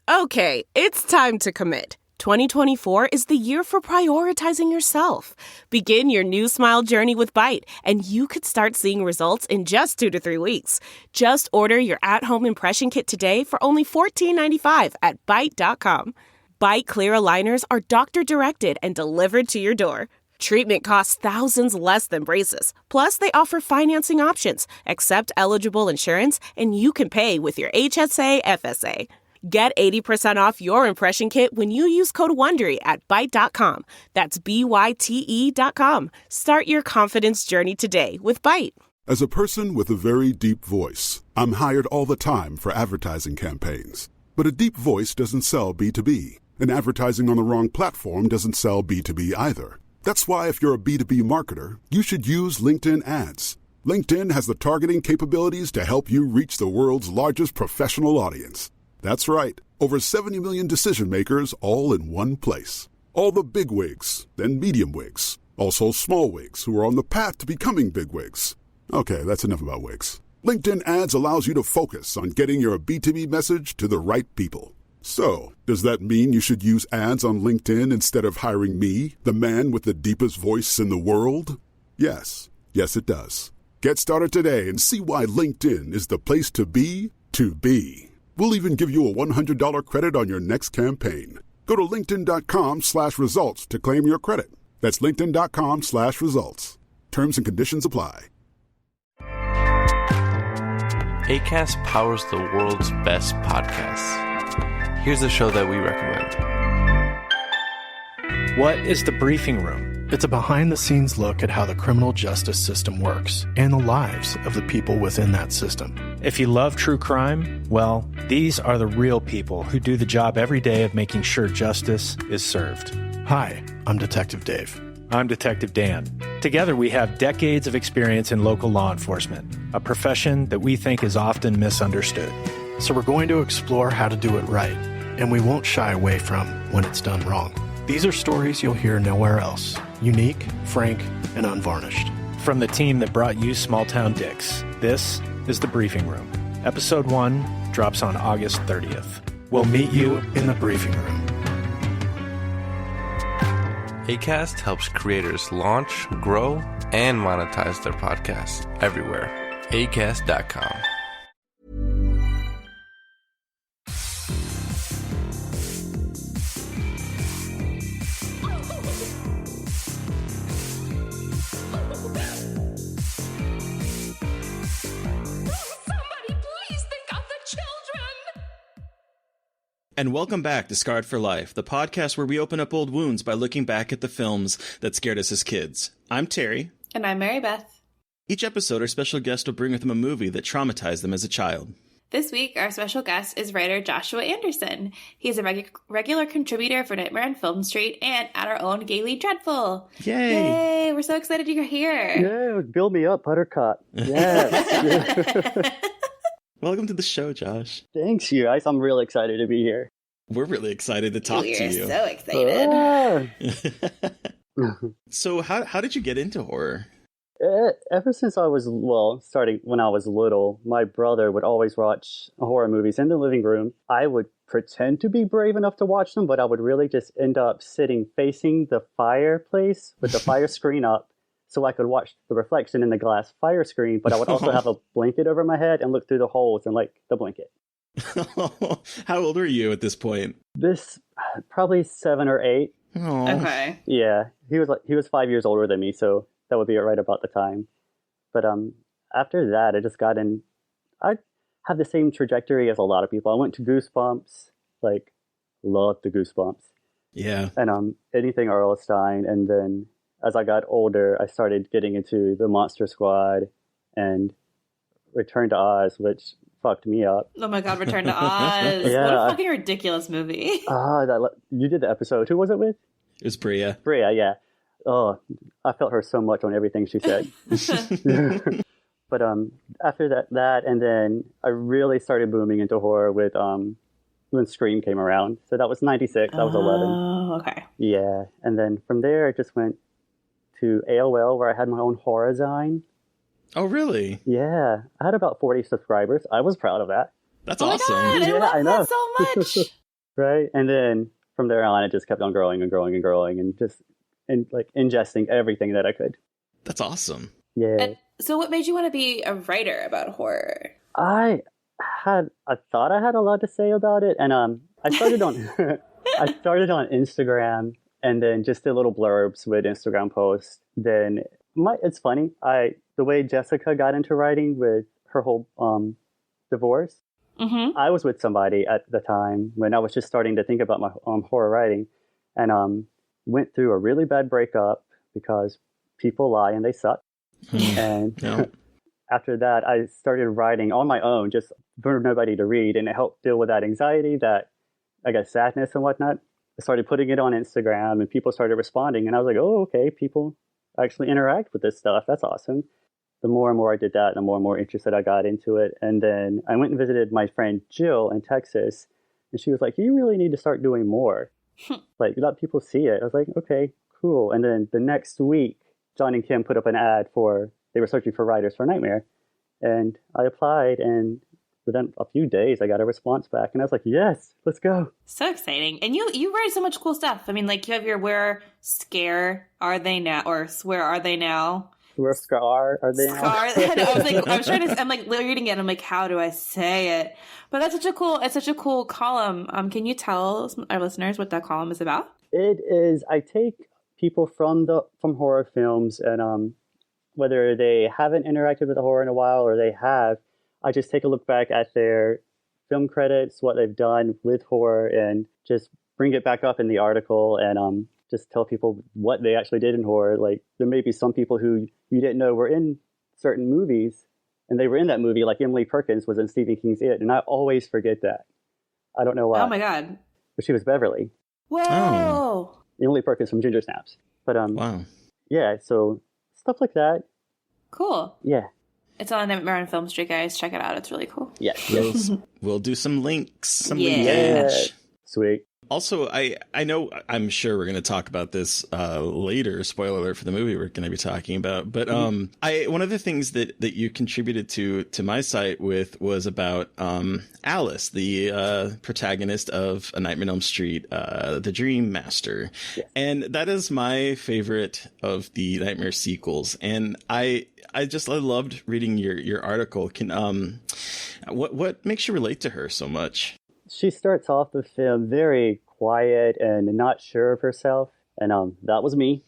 Okay, it's time to commit. 2024 is the year for prioritizing yourself. Begin your new smile journey with Byte, and you could start seeing results in just 2 to 3 weeks. Just order your at-home impression kit today for only $14.95 at Byte.com. Byte Clear aligners are doctor-directed and delivered to your door. Treatment costs thousands less than braces. Plus, they offer financing options, accept eligible insurance, and you can pay with your HSA FSA. Get 80% off your impression kit when you use code WONDERY at Byte.com. That's BYTE.com. Start your confidence journey today with Byte. As a person with a very deep voice, I'm hired all the time for advertising campaigns. But a deep voice doesn't sell B2B, and advertising on the wrong platform doesn't sell B2B either. That's why if you're a B2B marketer, you should use LinkedIn ads. LinkedIn has the targeting capabilities to help you reach the world's largest professional audience. That's right, over 70 million decision makers all in one place. All the big wigs, then medium wigs, also small wigs who are on the path to becoming big wigs. Okay, that's enough about wigs. LinkedIn ads allows you to focus on getting your B2B message to the right people. So, does that mean you should use ads on LinkedIn instead of hiring me, the man with the deepest voice in the world? Yes. Yes, it does. Get started today and see why LinkedIn is the place to be to be. We'll even give you a $100 credit on your next campaign. Go to linkedin.com/results to claim your credit. That's linkedin.com/results. Terms and conditions apply. Acast powers the world's best podcasts. Here's a show that we recommend. What is The Briefing Room? It's a behind-the-scenes look at how the criminal justice system works and the lives of the people within that system. If you love true crime, well, these are the real people who do the job every day of making sure justice is served. Hi, I'm Detective Dave. I'm Detective Dan. Together we have decades of experience in local law enforcement, a profession that we think is often misunderstood. So we're going to explore how to do it right, and we won't shy away from when it's done wrong. These are stories you'll hear nowhere else. Unique, frank, and unvarnished. From the team that brought you Small Town Dicks, this is The Briefing Room. Episode 1 drops on August 30th. We'll meet you in the briefing room. Acast helps creators launch, grow, and monetize their podcasts everywhere. Acast.com. And welcome back to Scarred for Life, the podcast where we open up old wounds by looking back at the films that scared us as kids. I'm Terry. And I'm Mary Beth. Each episode, our special guest will bring with them a movie that traumatized them as a child. This week, our special guest is writer Joshua Anderson. He's a regular contributor for Nightmare on Film Street and at our own Gaily Dreadful. Yay! Yay! We're so excited you're here. Yeah, build me up, Buttercup. Yes. Welcome to the show, Josh. Thanks, you guys. I'm really excited to be here. We're really excited to talk to you. We're so excited. So how did you get into horror? Ever since I was, starting when I was little, my brother would always watch horror movies in the living room. I would pretend to be brave enough to watch them, but I would really just end up sitting facing the fireplace with the fire screen up so I could watch the reflection in the glass fire screen, but I would also have a blanket over my head and look through the holes in, the blanket. How old are you at this point? This, probably 7 or 8. Aww. Okay. Yeah, he was 5 years older than me, so that would be right about the time. But after that, I just got in. I had the same trajectory as a lot of people. I went to Goosebumps, loved the Goosebumps. Yeah. And anything R.L. Stine. And then as I got older, I started getting into the Monster Squad and Return to Oz, which fucked me up. Oh my god, Return to Oz. Yeah. What a fucking ridiculous movie. You did the episode. Who was it with? It was Bria. Bria, yeah. Oh, I felt her so much on everything she said. But after that, and then I really started booming into horror with when Scream came around. So that was 96. I was 11. Oh, okay. Yeah, and then from there, I just went to AOL where I had my own horror zine. Oh, really? Yeah, I had about 40 subscribers. I was proud of that. That's awesome. God, I love that so much. Right? And then from there on, it just kept on growing and growing and growing and just like ingesting everything that I could. That's awesome. Yeah. And so what made you want to be a writer about horror? I thought I had a lot to say about it, and I started on I started on Instagram, and then just did little blurbs with Instagram posts. Then it's funny, the way Jessica got into writing with her whole divorce. Mm-hmm. I was with somebody at the time when I was just starting to think about my horror writing, and went through a really bad breakup because people lie and they suck. And after that, I started writing on my own, just for nobody to read, and it helped deal with that anxiety, that I guess sadness and whatnot. I started putting it on Instagram, and people started responding, and I was like, oh, okay, people actually interact with this stuff. That's awesome. The more and more I did that, the more and more interested I got into it. And then I went and visited my friend Jill in Texas, and she was like, you really need to start doing more. Like, let people see it. I was like, okay, cool. And then the next week, John and Kim put up an ad they were searching for writers for Nightmare. And I applied, and within a few days, I got a response back. And I was like, yes, let's go. So exciting. And you write so much cool stuff. I mean, like, you have your Where Scare Are They Now? Or Where Are They Now? Where Scar Are They Now? I'm like reading it, and I'm like, how do I say it? But it's such a cool column. Can you tell our listeners what that column is about? It is, I take people from horror films, and whether they haven't interacted with a horror in a while or they have, I just take a look back at their film credits, what they've done with horror, and just bring it back up in the article, and just tell people what they actually did in horror. Like, there may be some people who you didn't know were in certain movies, and they were in that movie, like Emily Perkins was in Stephen King's It, and I always forget that. I don't know why. Oh my God. But she was Beverly. Whoa. Oh. Emily Perkins from Ginger Snaps. But wow. Yeah, so stuff like that. Cool. Yeah. It's on Nightmare on Film Street, guys. Check it out. It's really cool. Yes. We'll do some links. Yeah. Sweet. Also, I know, I'm sure we're going to talk about this later. Spoiler alert for the movie we're going to be talking about. But one of the things that you contributed to my site with was about Alice, the protagonist of A Nightmare on Elm Street, the Dream Master. Yes. And that is my favorite of the Nightmare sequels. And I loved reading your article. What makes you relate to her so much? She starts off the film very quiet and not sure of herself. And that was me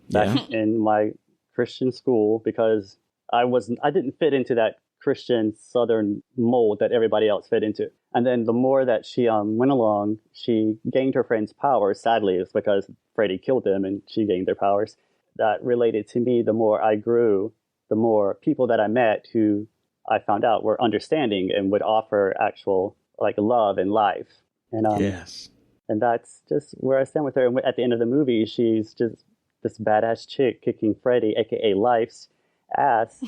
back in my Christian school, because I didn't fit into that Christian Southern mold that everybody else fit into. And then the more that she went along, she gained her friend's powers. Sadly, it's because Freddy killed them and she gained their powers. That related to me. The more I grew, the more people that I met who I found out were understanding and would offer actual like love and life. And yes. And that's just where I stand with her. And at the end of the movie, she's just this badass chick kicking Freddy, aka Life's ass.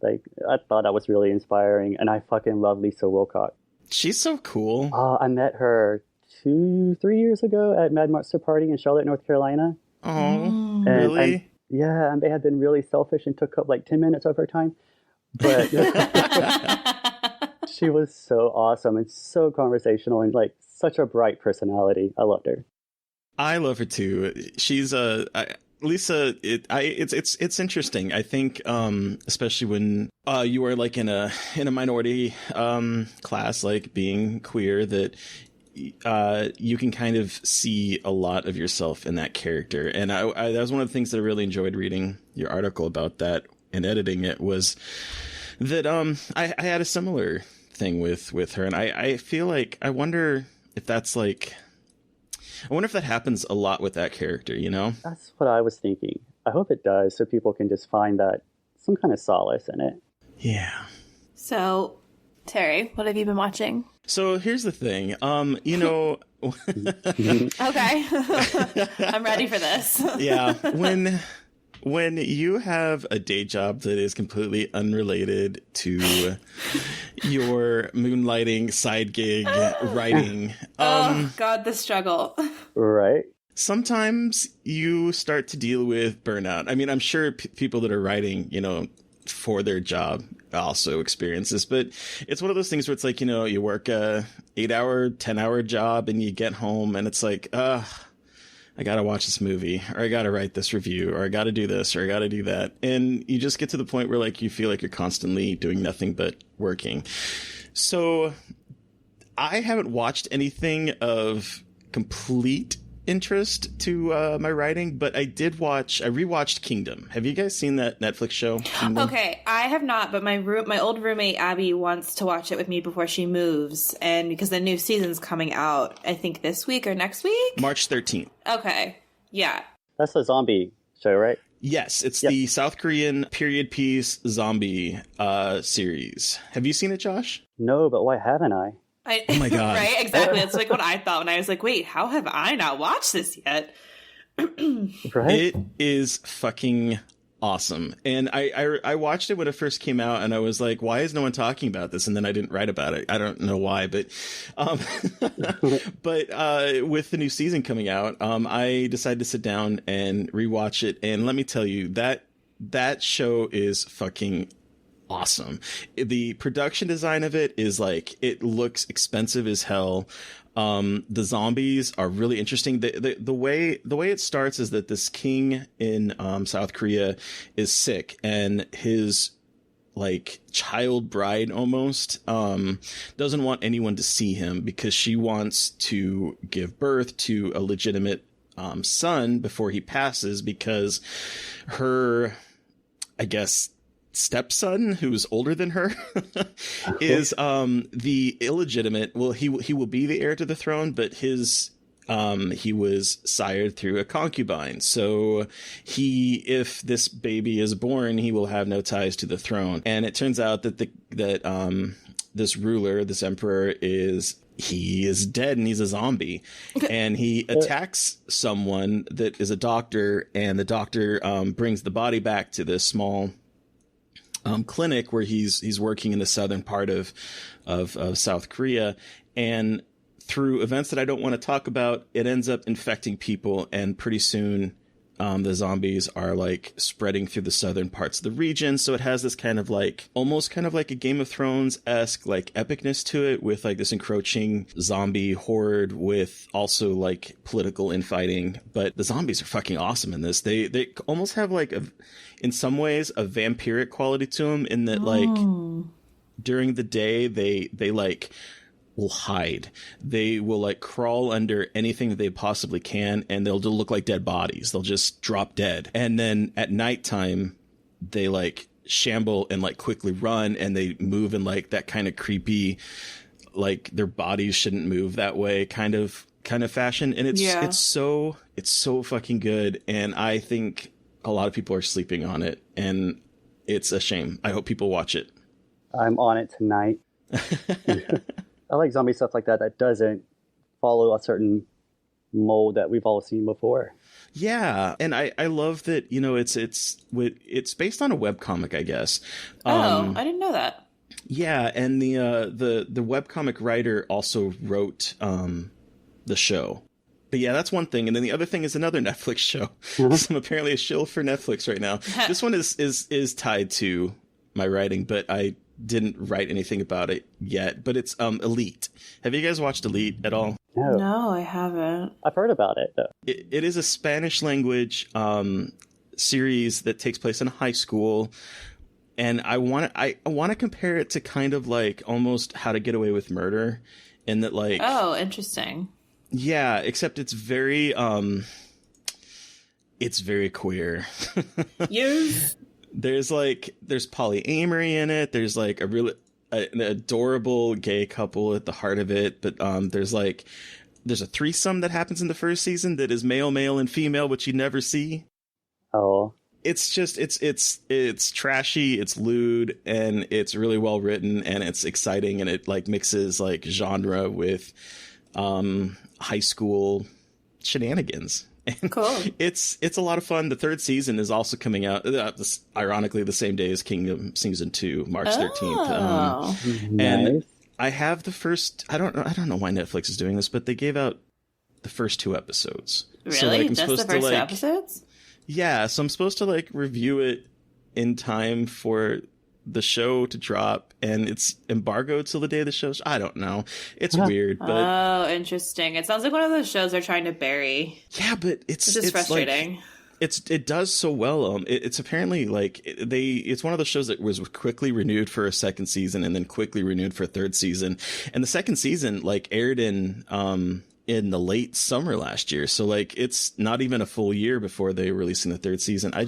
Like, I thought that was really inspiring, and I fucking love Lisa Wilcox. She's so cool. I met her 2-3 years ago at Mad Monster Party in Charlotte, North Carolina. Oh, really? And they had been really selfish and took up like 10 minutes of her time. But she was so awesome and so conversational and like such a bright personality. I loved her. I love her too. She's Lisa. It's interesting. I think especially when you are like in a minority class, like being queer, that you can kind of see a lot of yourself in that character. And I that was one of the things that I really enjoyed reading your article about that and editing it, was that I had a similar thing with her, and I feel like I wonder if that's like, I wonder if that happens a lot with that character, you know? That's what I was thinking. I hope it does, so people can just find that some kind of solace in it. Yeah. So, Terry, what have you been watching? So here's the thing, you know. Okay. I'm ready for this. Yeah. When you have a day job that is completely unrelated to your moonlighting side gig writing. Oh, God, the struggle. Right. Sometimes you start to deal with burnout. I mean, I'm sure people that are writing, you know, for their job also experience this. But it's one of those things where it's like, you know, you work a 8-hour, 10-hour job and you get home and it's like, I got to watch this movie, or I got to write this review, or I got to do this, or I got to do that. And you just get to the point where like you feel like you're constantly doing nothing but working. So I haven't watched anything of complete interest to my writing, but I rewatched Kingdom. Have you guys seen that Netflix show, Kingdom? Okay, I have not, but my old roommate Abby wants to watch it with me before she moves, and because the new season's coming out, I think this week or next week? March 13th. Okay, yeah. That's a zombie show, right? Yes, it's the South Korean period piece zombie series. Have you seen it, Josh? No, but why haven't I? Oh my God. Right? Exactly. That's like what I thought when I was like, wait, how have I not watched this yet? Right? It is fucking awesome. And I watched it when it first came out and I was like, why is no one talking about this? And then I didn't write about it. I don't know why, but with the new season coming out, I decided to sit down and rewatch it. And let me tell you, that show is fucking awesome. The production design of it is like, it looks expensive as hell. The zombies are really interesting. The way it starts is that this king in South Korea is sick, and his like child bride almost doesn't want anyone to see him because she wants to give birth to a legitimate son before he passes, because her, I guess, stepson, who's older than her, is the illegitimate. Well, he will be the heir to the throne, but he was sired through a concubine. So if this baby is born, he will have no ties to the throne. And it turns out that this ruler, this emperor, he is dead and he's a zombie. And he attacks someone that is a doctor, and the doctor brings the body back to this small clinic where he's working in the southern part of South Korea. And through events that I don't want to talk about, it ends up infecting people, and pretty soon the zombies are like spreading through the southern parts of the region. So it has this kind of like, almost kind of like a Game of Thrones-esque like epicness to it, with like this encroaching zombie horde with also like political infighting. But the zombies are fucking awesome in this. They almost have like in some ways a vampiric quality to them, in that like during the day they like will hide. They will like crawl under anything that they possibly can, and they'll look like dead bodies. They'll just drop dead. And then at nighttime, they like shamble and like quickly run, and they move in like that kind of creepy, like their bodies shouldn't move that way kind of fashion. And it's so fucking good. And I think a lot of people are sleeping on it, and it's a shame. I hope people watch it. I'm on it tonight. I like zombie stuff like that doesn't follow a certain mold that we've all seen before. Yeah, and I love that, you know, it's based on a webcomic, I guess. I didn't know that. Yeah, and the webcomic writer also wrote the show. But yeah, that's one thing. And then the other thing is another Netflix show. So I'm apparently a shill for Netflix right now. This one is tied to my writing, but I didn't write anything about it yet. But it's Elite. Have you guys watched Elite at all? No, I haven't. I've heard about it, though. It is a Spanish language series that takes place in high school. And I want to compare it to kind of like almost How to Get Away with Murder, in that like... Oh, interesting. Yeah, except it's very queer. Yes. There's polyamory in it. There's like an adorable gay couple at the heart of it. But there's a threesome that happens in the first season that is male, and female, which you never see. Oh. It's just it's trashy, it's lewd, and it's really well written, and it's exciting, and it like mixes like genre with high school shenanigans. And cool. It's a lot of fun. The third season is also coming out, ironically, the same day as Kingdom season 2, March 13th. Nice. And I have the first. I don't know why Netflix is doing this, but they gave out the first 2 episodes. Really? So, like, Just the first 2 episodes? Yeah, so I'm supposed to like review it in time for the show to drop, and it's embargoed till the day of the show. I don't know. It's weird, but oh, interesting. It sounds like one of those shows they're trying to bury. Yeah, but it's just frustrating. Like, it does so well. It's apparently like it's one of those shows that was quickly renewed for a second season and then quickly renewed for a third season, and the second season like aired in the late summer last year. So like it's not even a full year before they're releasing the third season. I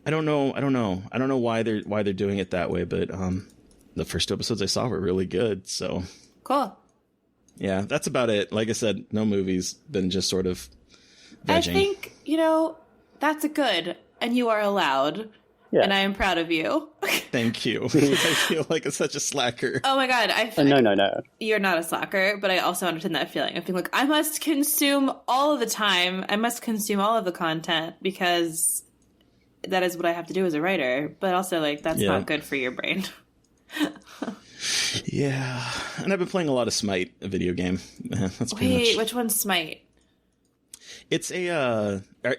don't know why they're doing it that way, but the first 2 episodes I saw were really good. So cool. Yeah, that's about it. Like I said, no movies, been just sort of vegging. I think, that's good, and you are allowed. Yeah. And I am proud of you. Thank you. I feel like it's such a slacker. Oh my God. No. You're not a slacker, but I also understand that feeling. I feel like I must consume all of the time. I must consume all of the content because that is what I have to do as a writer. But also, like, that's not good for your brain. Yeah. And I've been playing a lot of Smite, a video game. That's pretty much... which one's Smite? It's a, are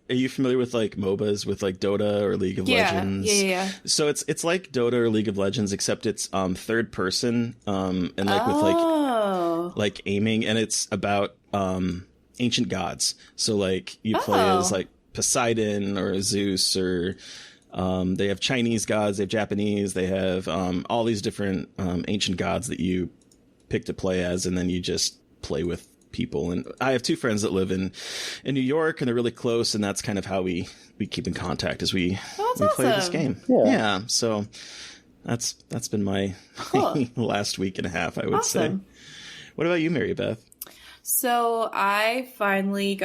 you familiar with like MOBAs with like Dota or League of Legends? Yeah. So it's like Dota or League of Legends, except it's third person and like with like aiming, and it's about ancient gods. So like you play as like Poseidon or Zeus, or they have Chinese gods, they have Japanese, they have all these different ancient gods that you pick to play as, and then you just play with people. And I have 2 friends that live in New York, and they're really close, and that's kind of how we keep in contact as we play this game. Yeah. So that's been my last week and a half, I would say. What about you, Mary Beth? So I finally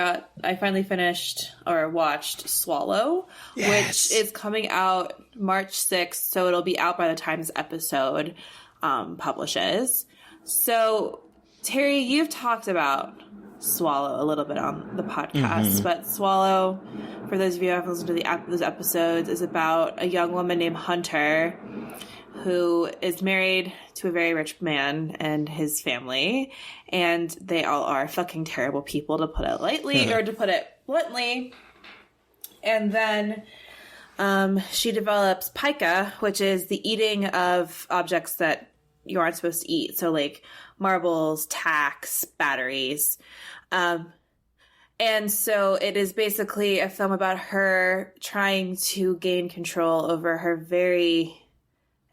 finished or watched Swallow, which is coming out March 6th. So it'll be out by the time this episode publishes. So Terry, you've talked about Swallow a little bit on the podcast, but Swallow, for those of you who haven't listened to those episodes, is about a young woman named Hunter who is married to a very rich man and his family, and they all are fucking terrible people, to put it lightly, or to put it bluntly. And then she develops pica, which is the eating of objects that you aren't supposed to eat. So like marbles, tacks, batteries. And so it is basically a film about her trying to gain control over her very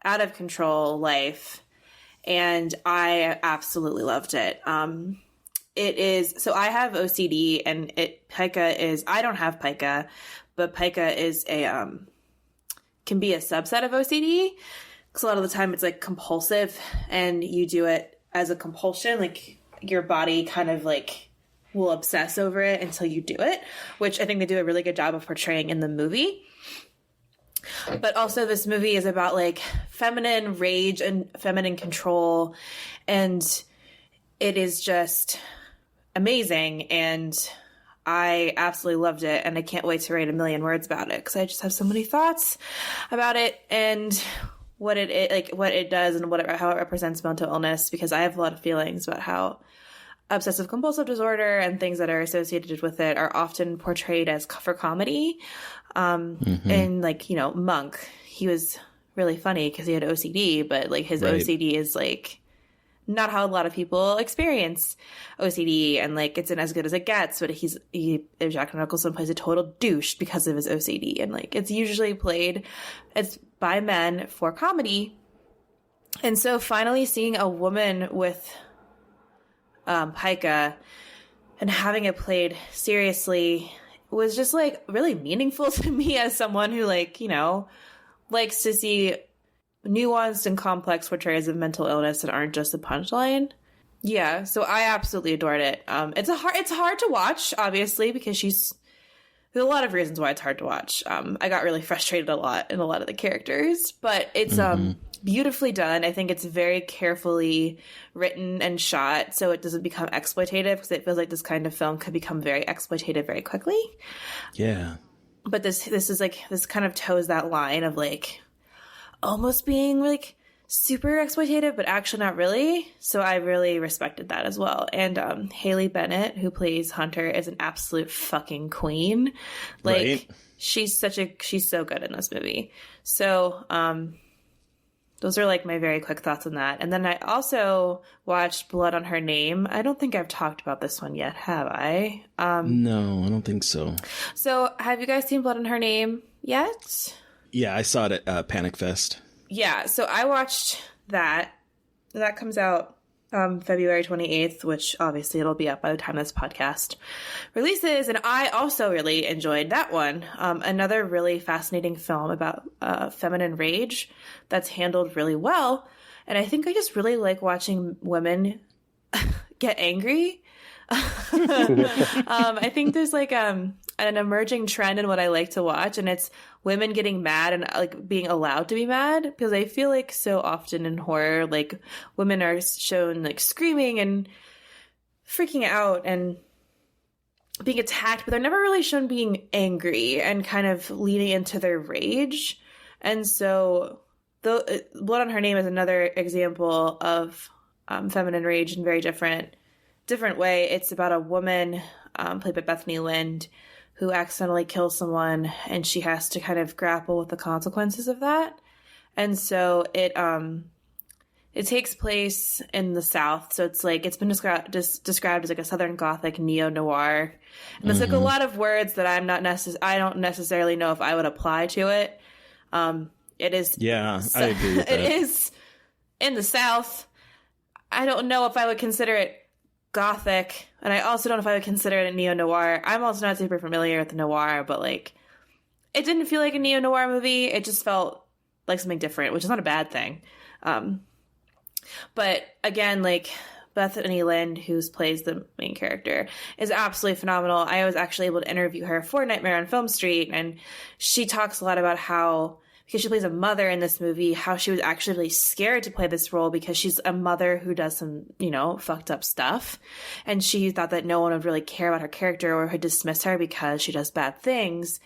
out of control life. And I absolutely loved it. It is, so I have OCD, and pica is, I don't have pica, but pica is can be a subset of OCD. Because a lot of the time it's like compulsive, and you do it as a compulsion. Like your body kind of like will obsess over it until you do it, which I think they do a really good job of portraying in the movie. But also this movie is about like feminine rage and feminine control, and it is just amazing. And I absolutely loved it, and I can't wait to write a million words about it because I just have so many thoughts about it and what it does and how it represents mental illness, because I have a lot of feelings about how obsessive compulsive disorder and things that are associated with it are often portrayed as for comedy. And like, Monk, he was really funny because he had OCD, but like his OCD is like not how a lot of people experience OCD, and like it's as good as it gets. But Jack Nicholson plays a total douche because of his OCD, and like it's usually played by men for comedy. And so finally seeing a woman with pica and having it played seriously was just like really meaningful to me as someone who likes to see nuanced and complex portrayals of mental illness that aren't just a punchline. Yeah, so I absolutely adored it. It's hard to watch, obviously, because there's a lot of reasons why it's hard to watch. I got really frustrated a lot in a lot of the characters, but it's beautifully done. I think it's very carefully written and shot, so it doesn't become exploitative, because it feels like this kind of film could become very exploitative very quickly. Yeah. But this is like, this kind of toes that line of like almost being like super exploitative, but actually not really. So I really respected that as well. And Haley Bennett, who plays Hunter, is an absolute fucking queen. Like, right? she's so good in this movie. So those are like my very quick thoughts on that. And then I also watched Blood on Her Name. I don't think I've talked about this one yet, have I? No, I don't think so. So have you guys seen Blood on Her Name yet? Yeah, I saw it at Panic Fest. Yeah, so I watched that. That comes out February 28th, which obviously it'll be up by the time this podcast releases. And I also really enjoyed that one. Another really fascinating film about feminine rage that's handled really well. And I think I just really like watching women get angry. I think there's like an emerging trend in what I like to watch, and it's women getting mad and like being allowed to be mad, because I feel like so often in horror, like women are shown like screaming and freaking out and being attacked, but they're never really shown being angry and kind of leaning into their rage. And so Blood on Her Name is another example of feminine rage in a very different way. It's about a woman played by Bethany Lind who accidentally kills someone, and she has to kind of grapple with the consequences of that. And so it takes place in the South. So it's like, it's been described as like a Southern Gothic neo-noir. And there's like a lot of words that I don't necessarily know if I would apply to it. It is. Yeah, I agree with that. It is in the South. I don't know if I would consider it Gothic, and I also don't know if I would consider it a neo-noir. I'm also not super familiar with the noir, but like, it didn't feel like a neo-noir movie. It just felt like something different, which is not a bad thing. But again, like, Bethany Lind, who plays the main character, is absolutely phenomenal. I was actually able to interview her for Nightmare on Film Street, and she talks a lot about how, because she plays a mother in this movie, how she was actually really scared to play this role because she's a mother who does some, fucked up stuff. And she thought that no one would really care about her character or would dismiss her because she does bad things.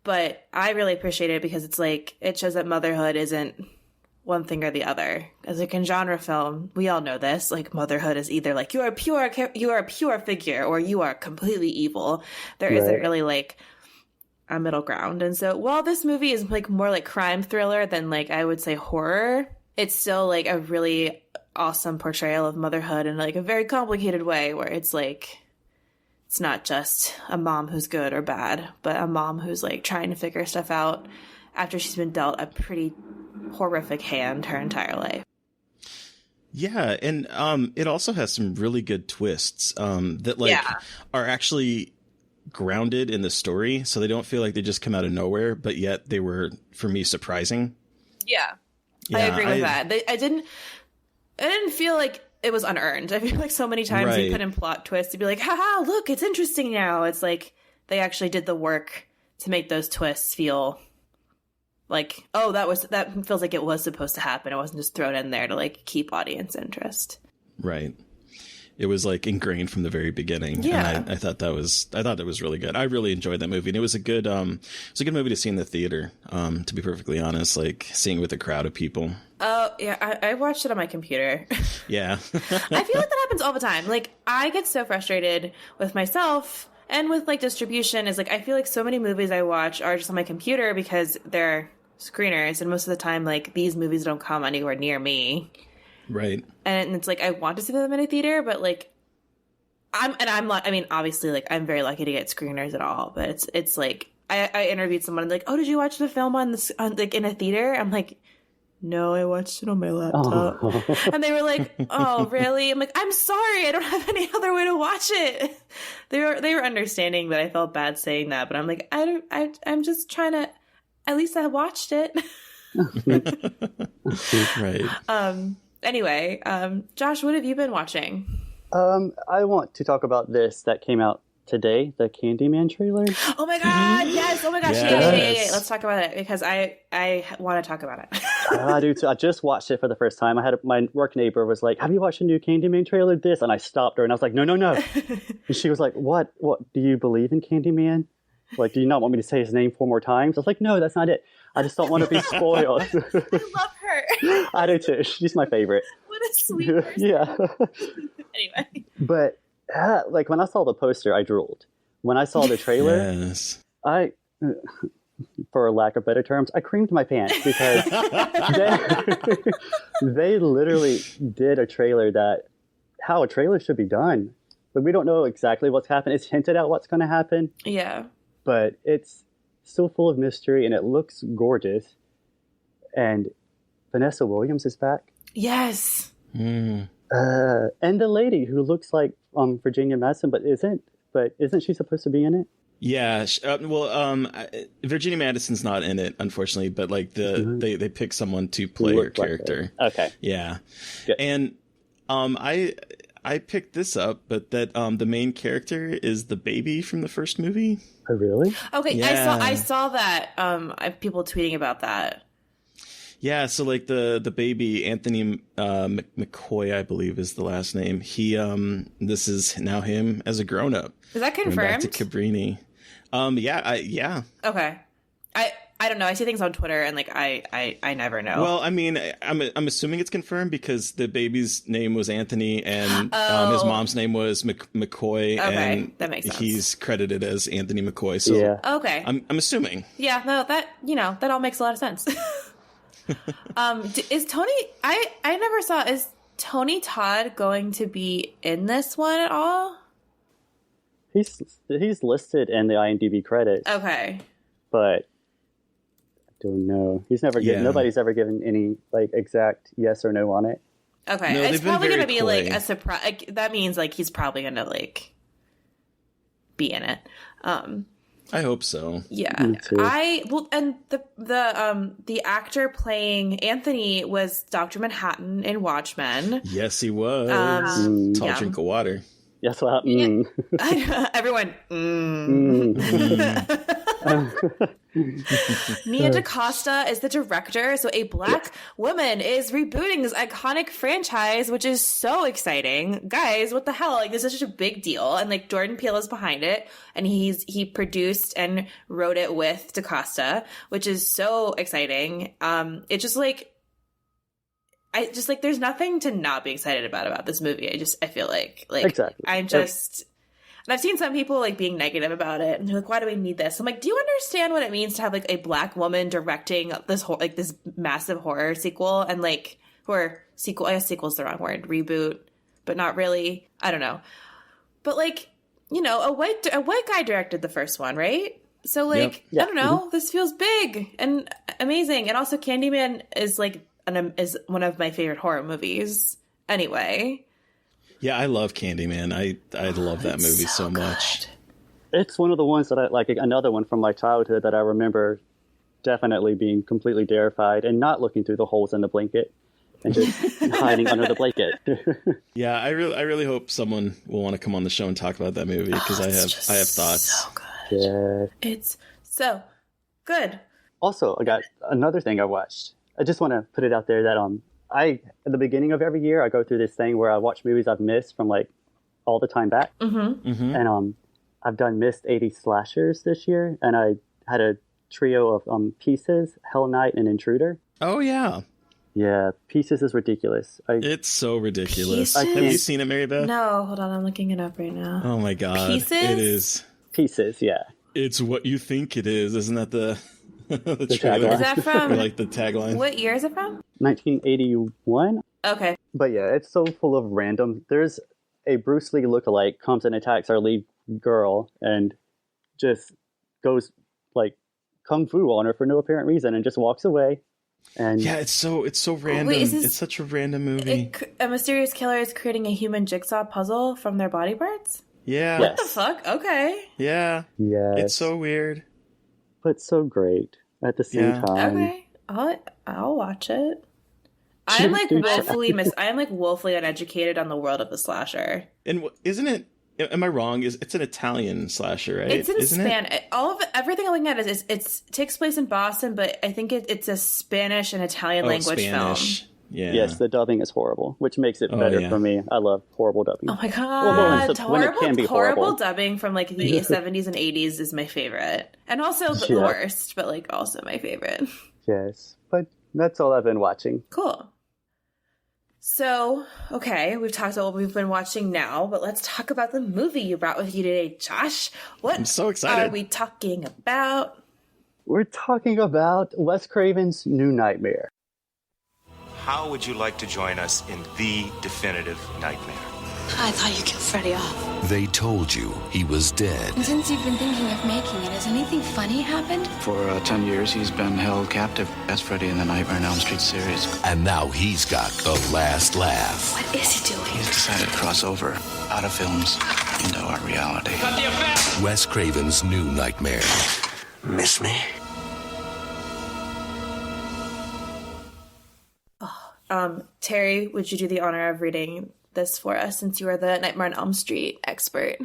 But I really appreciate it because it's like, it shows that motherhood isn't one thing or the other. As like in genre film, we all know this, like motherhood is either like you are a pure figure or you are completely evil. There isn't really like a middle ground. And so while this movie is like more like crime thriller than like I would say horror, it's still like a really awesome portrayal of motherhood in like a very complicated way, where it's like, it's not just a mom who's good or bad, but a mom who's like trying to figure stuff out after she's been dealt a pretty horrific hand her entire life. Yeah, and it also has some really good twists that like are actually grounded in the story, so they don't feel like they just come out of nowhere, but yet they were, for me, surprising. Yeah, I agree with that. I didn't feel like it was unearned. I feel like so many times you put in plot twists to be like, haha, look, it's interesting now. It's like they actually did the work to make those twists feel like, oh, that feels like it was supposed to happen. It wasn't just thrown in there to like keep audience interest. Right. It was like ingrained from the very beginning. Yeah. And I thought that was really good. I really enjoyed that movie. And it was a good movie to see in the theater, to be perfectly honest, like seeing it with a crowd of people. Oh, yeah. I watched it on my computer. Yeah. I feel like that happens all the time. Like, I get so frustrated with myself and with like distribution, is like, I feel like so many movies I watch are just on my computer because they're screeners. And most of the time, like, these movies don't come anywhere near me. Right. And it's like, I want to see them in a theater, but like, obviously, like, I'm very lucky to get screeners at all, but it's like, I interviewed someone like, oh, did you watch the film on in a theater? I'm like, no, I watched it on my laptop. Oh. And they were like, oh, really? I'm like, I'm sorry, I don't have any other way to watch it. They were understanding that I felt bad saying that, but I'm like, I'm just trying to, at least I watched it. Right. Anyway, Josh, what have you been watching? I want to talk about this that came out today, the Candyman trailer. Oh my god, yes! Oh my gosh, yes. Yeah. Let's talk about it, because I want to talk about it. I do too. I just watched it for the first time. My work neighbor was like, have you watched a new Candyman trailer? And I stopped her and I was like, no. And she was like, what? Do you believe in Candyman? like, do you not want me to say his name 4 more times? I was like, no, that's not it. I just don't want to be spoiled. I love her. I do too. She's my favorite. What a sweet person. Yeah. Anyway. But like when I saw the poster, I drooled. When I saw the trailer, Yes. I, for lack of better terms, I creamed my pants because they literally did a trailer that how a trailer should be done. But we don't know exactly what's happening. It's hinted at what's going to happen. Yeah. But it's still full of mystery and it looks gorgeous. And Vanessa Williams is back. Yes. And the lady who looks like Virginia Madsen, but isn't she supposed to be in it? Yeah, Virginia Madison's not in it, unfortunately, but like they pick someone to play her character. Like okay. Yeah. Good. And I picked this up, but that the main character is the baby from the first movie. Oh, really? Okay, Yeah. I saw that. I have people tweeting about that. Yeah, so like the baby, Anthony McCoy, I believe is the last name. He this is now him as a grown up. Is that Going confirmed? back to Cabrini. Yeah. Okay. I don't know. I see things on Twitter and like I never know. Well, I mean, I'm assuming it's confirmed because the baby's name was Anthony and his mom's name was McCoy. Okay, and that makes sense. He's credited as Anthony McCoy. So Yeah. Okay. I'm assuming. Yeah, no, that all makes a lot of sense. Is Tony? I never saw. Is Tony Todd going to be in this one at all? He's listed in the IMDb credits, Okay. but I don't know. He's never given. Yeah. Nobody's ever given any like exact yes or no on it. Okay. No, It's they've been probably very going to be coy. like a surprise. Like, that means like he's probably going to like be in it. I hope so. Yeah. Me too. And the actor playing Anthony was Dr. Manhattan in Watchmen. Yes, he was. Tall yeah. drink of water. Yes, well, Everyone. Nia DaCosta is the director, so a black woman is rebooting this iconic franchise, which is so exciting. Guys, what the hell? Like, this is such a big deal. And like Jordan Peele is behind it, and he produced and wrote it with DaCosta, which is so exciting. It's just like there's nothing to not be excited about this movie. I feel like Exactly. I'm just, and I've seen some people like being negative about it, and they're like, "Why do we need this?" I'm like, "Do you understand what it means to have like a black woman directing this this massive horror sequel and like horror sequel? I guess sequel's the wrong word, reboot, but not really. I don't know, but like a white guy directed the first one, right? So like Yep. Yeah. I don't know, this feels big and amazing, and also Candyman is like is one of my favorite horror movies. Anyway. Yeah, I love Candyman. I love that movie so much. It's one of the ones that I like. Another one from my childhood that I remember definitely being completely terrified and not looking through the holes in the blanket and just hiding under the blanket. Yeah, I really hope someone will want to come on the show and talk about that movie because I have thoughts. So good. Yeah. It's so good. Also, I got another thing I watched. I just want to put it out there that at the beginning of every year, I go through this thing where I watch movies I've missed from like all the time back. Mm-hmm. And I've done missed 80s slashers this year, and I had a trio of Pieces, Hell Night, and Intruder. Oh yeah, Yeah, Pieces is ridiculous. it's so ridiculous. Pieces? Have you seen it, Mary Beth? No, hold on, I'm looking it up right now. Oh my god, Pieces? It is. Pieces, yeah. It's what you think it is, isn't that the the The trailer? tagline. Is that from Or like the tagline? what year is it from? 1981. Okay. But yeah, it's so full of random. There's a Bruce Lee lookalike comes and attacks our lead girl and just goes like kung fu on her for no apparent reason and just walks away. And Yeah, it's so random. Wait, is this- It's such a random movie. A mysterious killer is creating a human jigsaw puzzle from their body parts? Yeah, Yes. What the fuck? Okay. yeah. yeah, It's so weird. but so great at the same Yeah. time. Okay. I'll watch it. I'm like woefully uneducated on the world of the slasher. And isn't it? Am I wrong? It's an Italian slasher, right? It's in Isn't it? Spanish. Everything I'm looking at is it takes place in Boston, but I think it's a Spanish and Italian language Spanish. film. Yeah. Yes, the dubbing is horrible, which makes it better for me. I love horrible dubbing. Oh my god, when it can be horrible dubbing from like the 70s and 80s is my favorite. And also the worst, but like also my favorite. Yes, but that's all I've been watching. Cool. So, okay, we've talked about what we've been watching now, but let's talk about the movie you brought with you today, Josh. What I'm so excited. are we talking about? We're talking about Wes Craven's New Nightmare. How would you like to join us in the definitive nightmare? I thought you killed Freddy off. They told you he was dead. And since you've been thinking of making it, has anything funny happened? For 10 years, he's been held captive as Freddy in the Nightmare on Elm Street series. And now he's got the last laugh. What is he doing? He's decided to cross over out of films into our reality. Cut the effect! Wes Craven's New Nightmare. Miss me? Terry, would you do the honor of reading this for us since you are the Nightmare on Elm Street expert?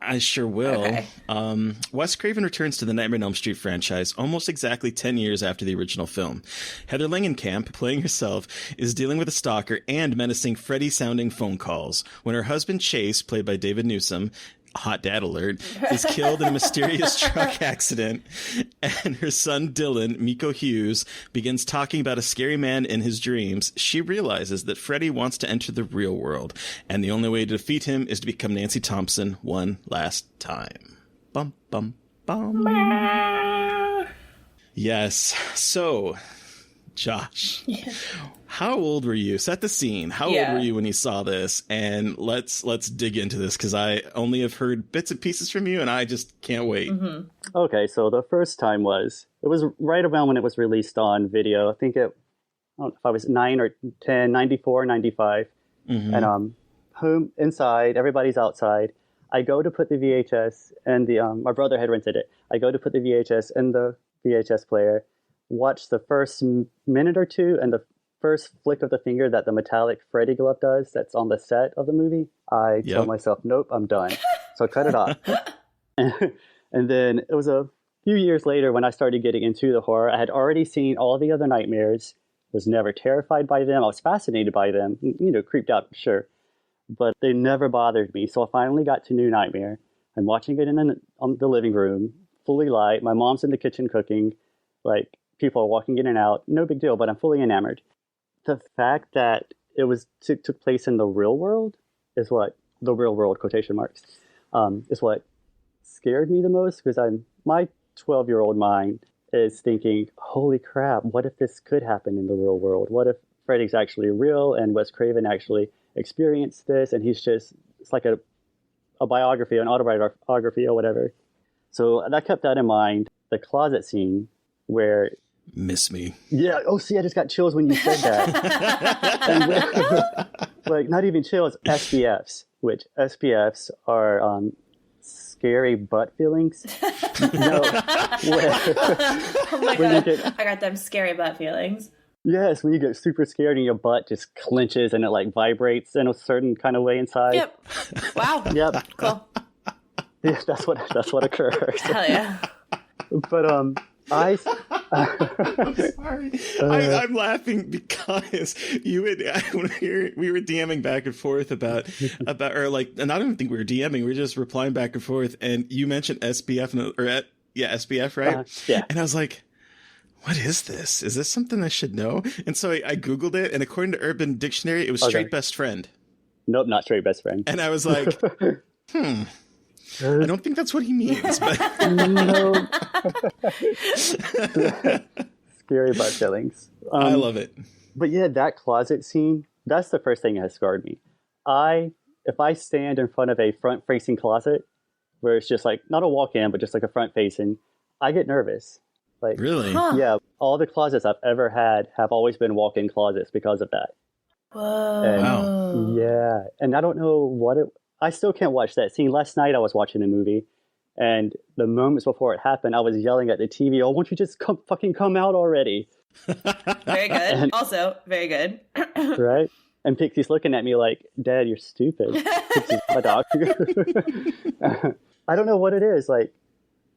I sure will. Okay. Wes Craven returns to the Nightmare on Elm Street franchise almost exactly 10 years after the original film. Heather Langenkamp, playing herself, is dealing with a stalker and menacing Freddy-sounding phone calls when her husband Chase, played by David Newsom, hot dad alert, is killed in a mysterious truck accident, and her son Dylan, Miko Hughes, begins talking about a scary man in his dreams. She realizes that Freddy wants to enter the real world, and the only way to defeat him is to become Nancy Thompson one last time. Bum, bum, bum. Yes. So, Josh, how old were you? Set the scene. How old were you when you saw this? And let's dig into this, because I only have heard bits and pieces from you, and I just can't wait. Mm-hmm. Okay, so the first time it was right around when it was released on video. I think I don't know if I was 9 or 10, 94, 95. Mm-hmm. And home inside, everybody's outside. I go to put the VHS, and my brother had rented it. I go to put the VHS in the VHS player, watch the first minute or two, and the first flick of the finger that the metallic Freddy glove does that's on the set of the movie, I tell myself, nope, I'm done. So I cut it off. And then it was a few years later when I started getting into the horror. I had already seen all the other nightmares, was never terrified by them. I was fascinated by them, creeped out, sure. But they never bothered me. So I finally got to New Nightmare. I'm watching it in the living room, fully light. My mom's in the kitchen cooking. Like, people are walking in and out. No big deal, but I'm fully enamored. The fact that it took place in the real world is what, the real world, quotation marks, is what scared me the most, because my 12-year-old mind is thinking, holy crap, what if this could happen in the real world? What if Freddy's actually real and Wes Craven actually experienced this, and it's like a biography, an autobiography or whatever. So that kept that in mind. The closet scene where... Miss me. Yeah. Oh, see, I just got chills when you said that. And like, not even chills, SBFs, which SBFs are scary butt feelings. No. Oh my God. I got them scary butt feelings. Yes, when you get super scared and your butt just clenches and it like vibrates in a certain kind of way inside. Yep. Wow. Yep. Cool. Yeah, that's what occurs. Hell yeah. But I'm sorry. I'm laughing because we were DMing back and forth about, or like, and I don't even think we were DMing. We were just replying back and forth, and you mentioned SBF SBF, right? Yeah. And I was like, what is this? Is this something I should know? And so I Googled it, and according to Urban Dictionary, it was straight best friend. Nope, not straight best friend. And I was like, I don't think that's what he means. But no. Scary butt feelings. I love it. But yeah, that closet scene, that's the first thing that has scarred me. If I stand in front of a front-facing closet, where it's just like, not a walk-in, but just like a front-facing, I get nervous. Like, really? Yeah, all the closets I've ever had have always been walk-in closets because of that. Whoa. And, wow. Yeah, and I don't know I still can't watch that scene. Last night I was watching the movie, and the moments before it happened, I was yelling at the TV, oh, won't you just come out already? Very good. Also, very good. Right? And Pixie's looking at me like, Dad, you're stupid. Pixie's my dog. I don't know what it is. Like,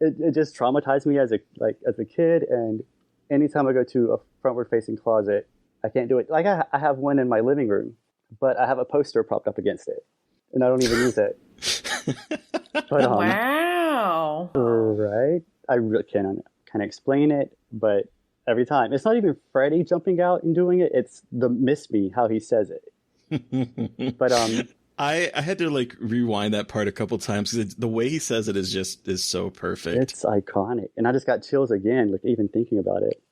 it just traumatized me as a kid, and anytime I go to a frontward facing closet, I can't do it. Like I have one in my living room, but I have a poster propped up against it, and I don't even use it. But wow. Right? I really can't explain it, but every time it's not even Freddy jumping out and doing it. It's the miss me how he says it. But I had to like rewind that part a couple times because the way he says it is so perfect. It's iconic, and I just got chills again, like even thinking about it.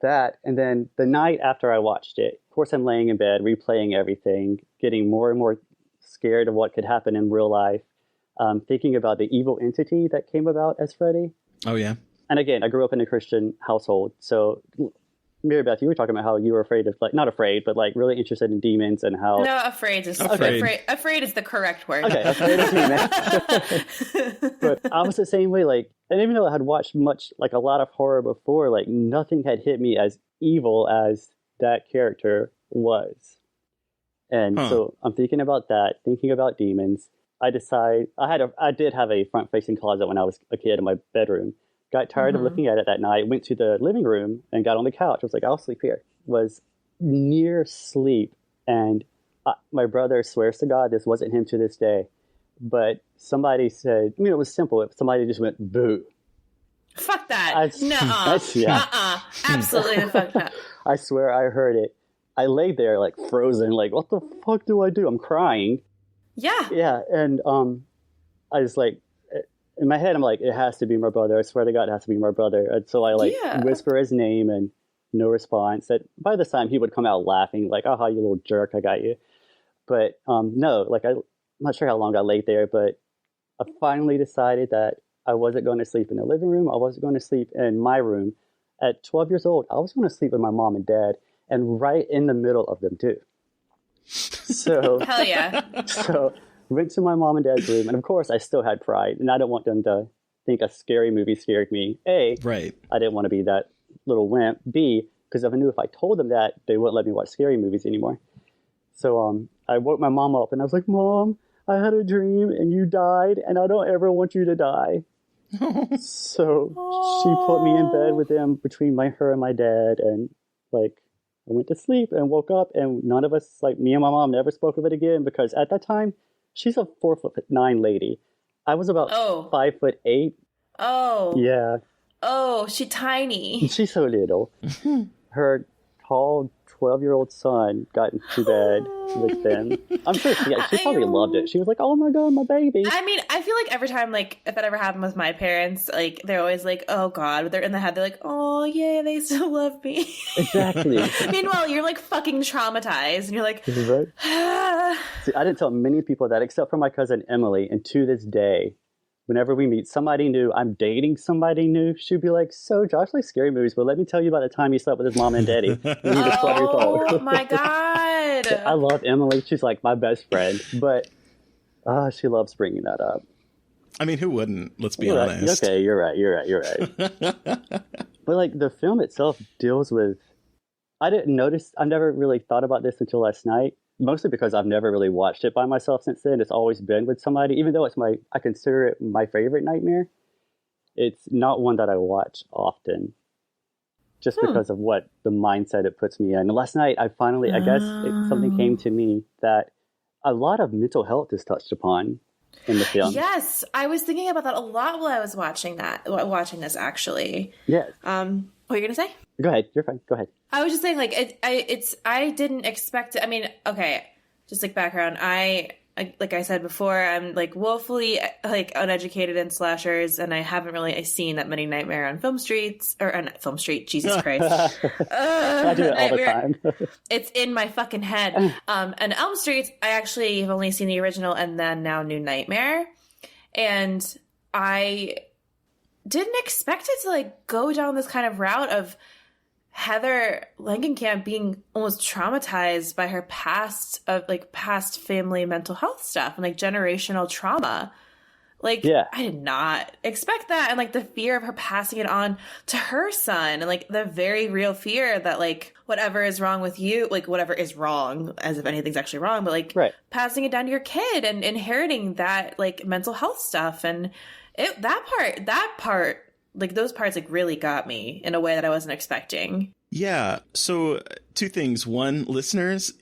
That, and then the night after I watched it, of course, I'm laying in bed, replaying everything, getting more and more scared of what could happen in real life, thinking about the evil entity that came about as Freddy. Oh yeah. And again, I grew up in a Christian household, so. Mary Beth, you were talking about how you were afraid of, like, not afraid, but like really interested in demons and how. No, afraid is the correct word. Okay, afraid of demons. But I was the same way. Like, and even though I had watched a lot of horror before, like nothing had hit me as evil as that character was. And so I'm thinking about that, thinking about demons. I did have a front-facing closet when I was a kid in my bedroom. Got tired of looking at it that night, went to the living room and got on the couch. I was like, I'll sleep here. Was near sleep. And my brother swears to God this wasn't him to this day. But somebody said, I mean, it was simple. Somebody just went, boo. Fuck that. Yeah. Absolutely the fuck not. I swear I heard it. I laid there like frozen, like, what the fuck do I do? I'm crying. Yeah. Yeah. And I was like, in my head, I'm like, it has to be my brother. I swear to God, it has to be my brother. And so I whisper his name and no response. That by this time he would come out laughing, like, "Oh, you little jerk, I got you." But no, like I'm not sure how long I laid there, but I finally decided that I wasn't going to sleep in the living room. I wasn't going to sleep in my room. At 12 years old, I was going to sleep with my mom and dad, and right in the middle of them too. So hell yeah. So. Went to my mom and dad's room, and of course, I still had pride, and I didn't want them to think a scary movie scared me. A, right. I didn't want to be that little wimp. B, because I knew if I told them that, they wouldn't let me watch scary movies anymore. So I woke my mom up, and I was like, "Mom, I had a dream, and you died, and I don't ever want you to die." So she put me in bed with them between her and my dad, and like I went to sleep and woke up, and none of us, like me and my mom, never spoke of it again because at that time. She's a 4'9" lady. I was about 5'8". Oh. Yeah. Oh, she's tiny. She's so little. Her tall 12-year-old son got into bed with them. I'm sure she probably loved it. She was like, "Oh my God, my baby." I mean, I feel like every time, like, if that ever happened with my parents, like, they're always like, "Oh God," but they're in the head, they're like, "Oh yeah, they still love me." Exactly. Meanwhile, you're like fucking traumatized, and you're like, right? See, I didn't tell many people that except for my cousin Emily, and to this day, whenever we meet somebody new, I'm dating somebody new, she'd be like, "So Josh likes scary movies, but let me tell you about the time he slept with his mom and daddy when he was 12 years old." Oh my God. I love Emily. She's like my best friend, but she loves bringing that up. I mean, who wouldn't? Let's be honest. Okay, you're right. But like the film itself deals with, I never really thought about this until last night. Mostly because I've never really watched it by myself since then. It's always been with somebody, even though I consider it my favorite nightmare. It's not one that I watch often, just because of what the mindset it puts me in. And last night, I guess something came to me that a lot of mental health is touched upon in the film. Yes, I was thinking about that a lot while I was watching this actually. Yes. What were you gonna say? Go ahead. You're fine. Go ahead. I was just saying, like, I didn't expect it. I mean, okay, just like background. Like I said before, I'm like woefully like uneducated in slashers, and I haven't really seen that many Nightmare on Film Street. Jesus Christ. I do it all the time. It's in my fucking head. And Elm Street, I actually have only seen the original and then now New Nightmare. And I didn't expect it to like go down this kind of route of Heather Langenkamp being almost traumatized by her past family mental health stuff and like generational trauma. Like, yeah. I did not expect that. And like the fear of her passing it on to her son and like the very real fear that like whatever is wrong with you, like whatever is wrong, as if anything's actually wrong, but like passing it down to your kid and inheriting that like mental health stuff. And that part, like those parts like really got me in a way that I wasn't expecting. Yeah. So two things. One, listeners,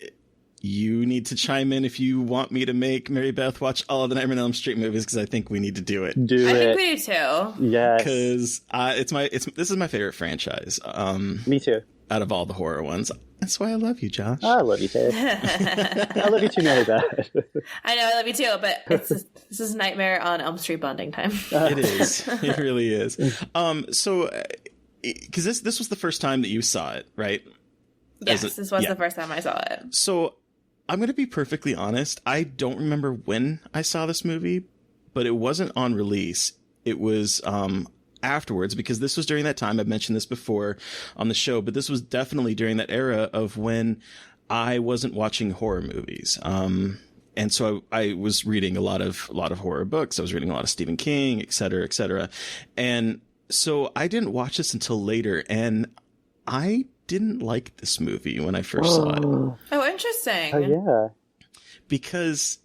you need to chime in if you want me to make Mary Beth watch all of the Nightmare on Elm Street movies, because I think we need to do it. I think we do too. Yes. Because this is my favorite franchise. Me too. Out of all the horror ones. That's why I love you, Josh. I love you too. I love you too, Mary Beth. I know, I love you too, but this is Nightmare on Elm Street bonding time. It is. It really is. So, because this was the first time that you saw it, right? Yes, this was the first time I saw it. So, I'm going to be perfectly honest. I don't remember when I saw this movie, but it wasn't on release. It was afterwards, because this was during that time. I've mentioned this before on the show, but this was definitely during that era of when I wasn't watching horror movies. And so I was reading a lot of horror books. I was reading a lot of Stephen King, et cetera, et cetera. And so I didn't watch this until later, and I didn't like this movie when I first saw it. Oh, interesting. Oh, yeah. Because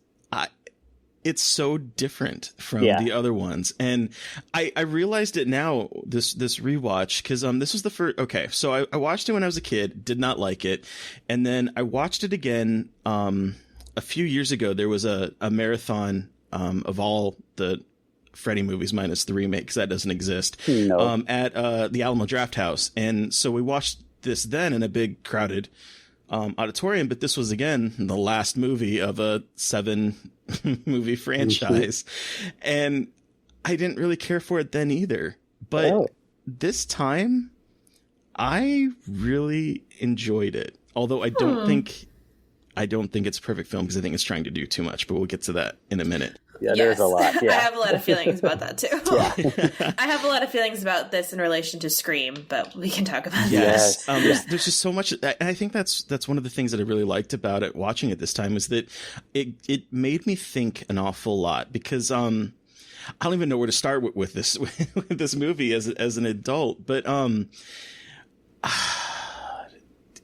it's so different from the other ones. And I realized it now, this rewatch, because this was the first. Okay, so I watched it when I was a kid, did not like it. And then I watched it again a few years ago. There was a marathon of all the Freddy movies minus the remake, because that doesn't exist, at the Alamo Drafthouse. And so we watched this then in a big crowded auditorium, but this was again the last movie of a 7 movie franchise, and I didn't really care for it then either. But this time I really enjoyed it, although I don't think it's a perfect film, because I think it's trying to do too much, but we'll get to that in a minute. Yeah, there's a lot. Yeah. I have a lot of feelings about that too. I have a lot of feelings about this in relation to Scream, but we can talk about that. There's just so much, and I think that's one of the things that I really liked about it, watching it this time, is that it made me think an awful lot, because I don't even know where to start with this with this movie as an adult, but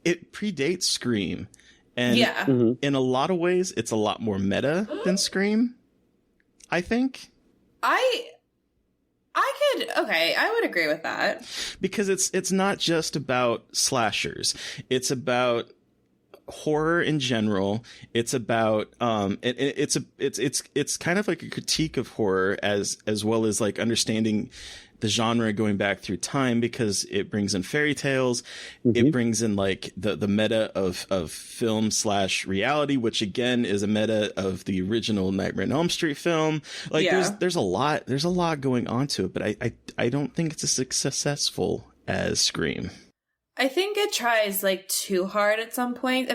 it predates Scream, and in a lot of ways it's a lot more meta than Scream, I think. I would agree with that, because it's not just about slashers. It's about horror in general. It's about it's kind of like a critique of horror as well as like understanding the genre going back through time, because it brings in fairy tales. It brings in like the meta of film / reality, which again is a meta of the original Nightmare on Elm Street film. Like there's a lot going on to it, but I don't think it's as successful as Scream. I think it tries like too hard at some point.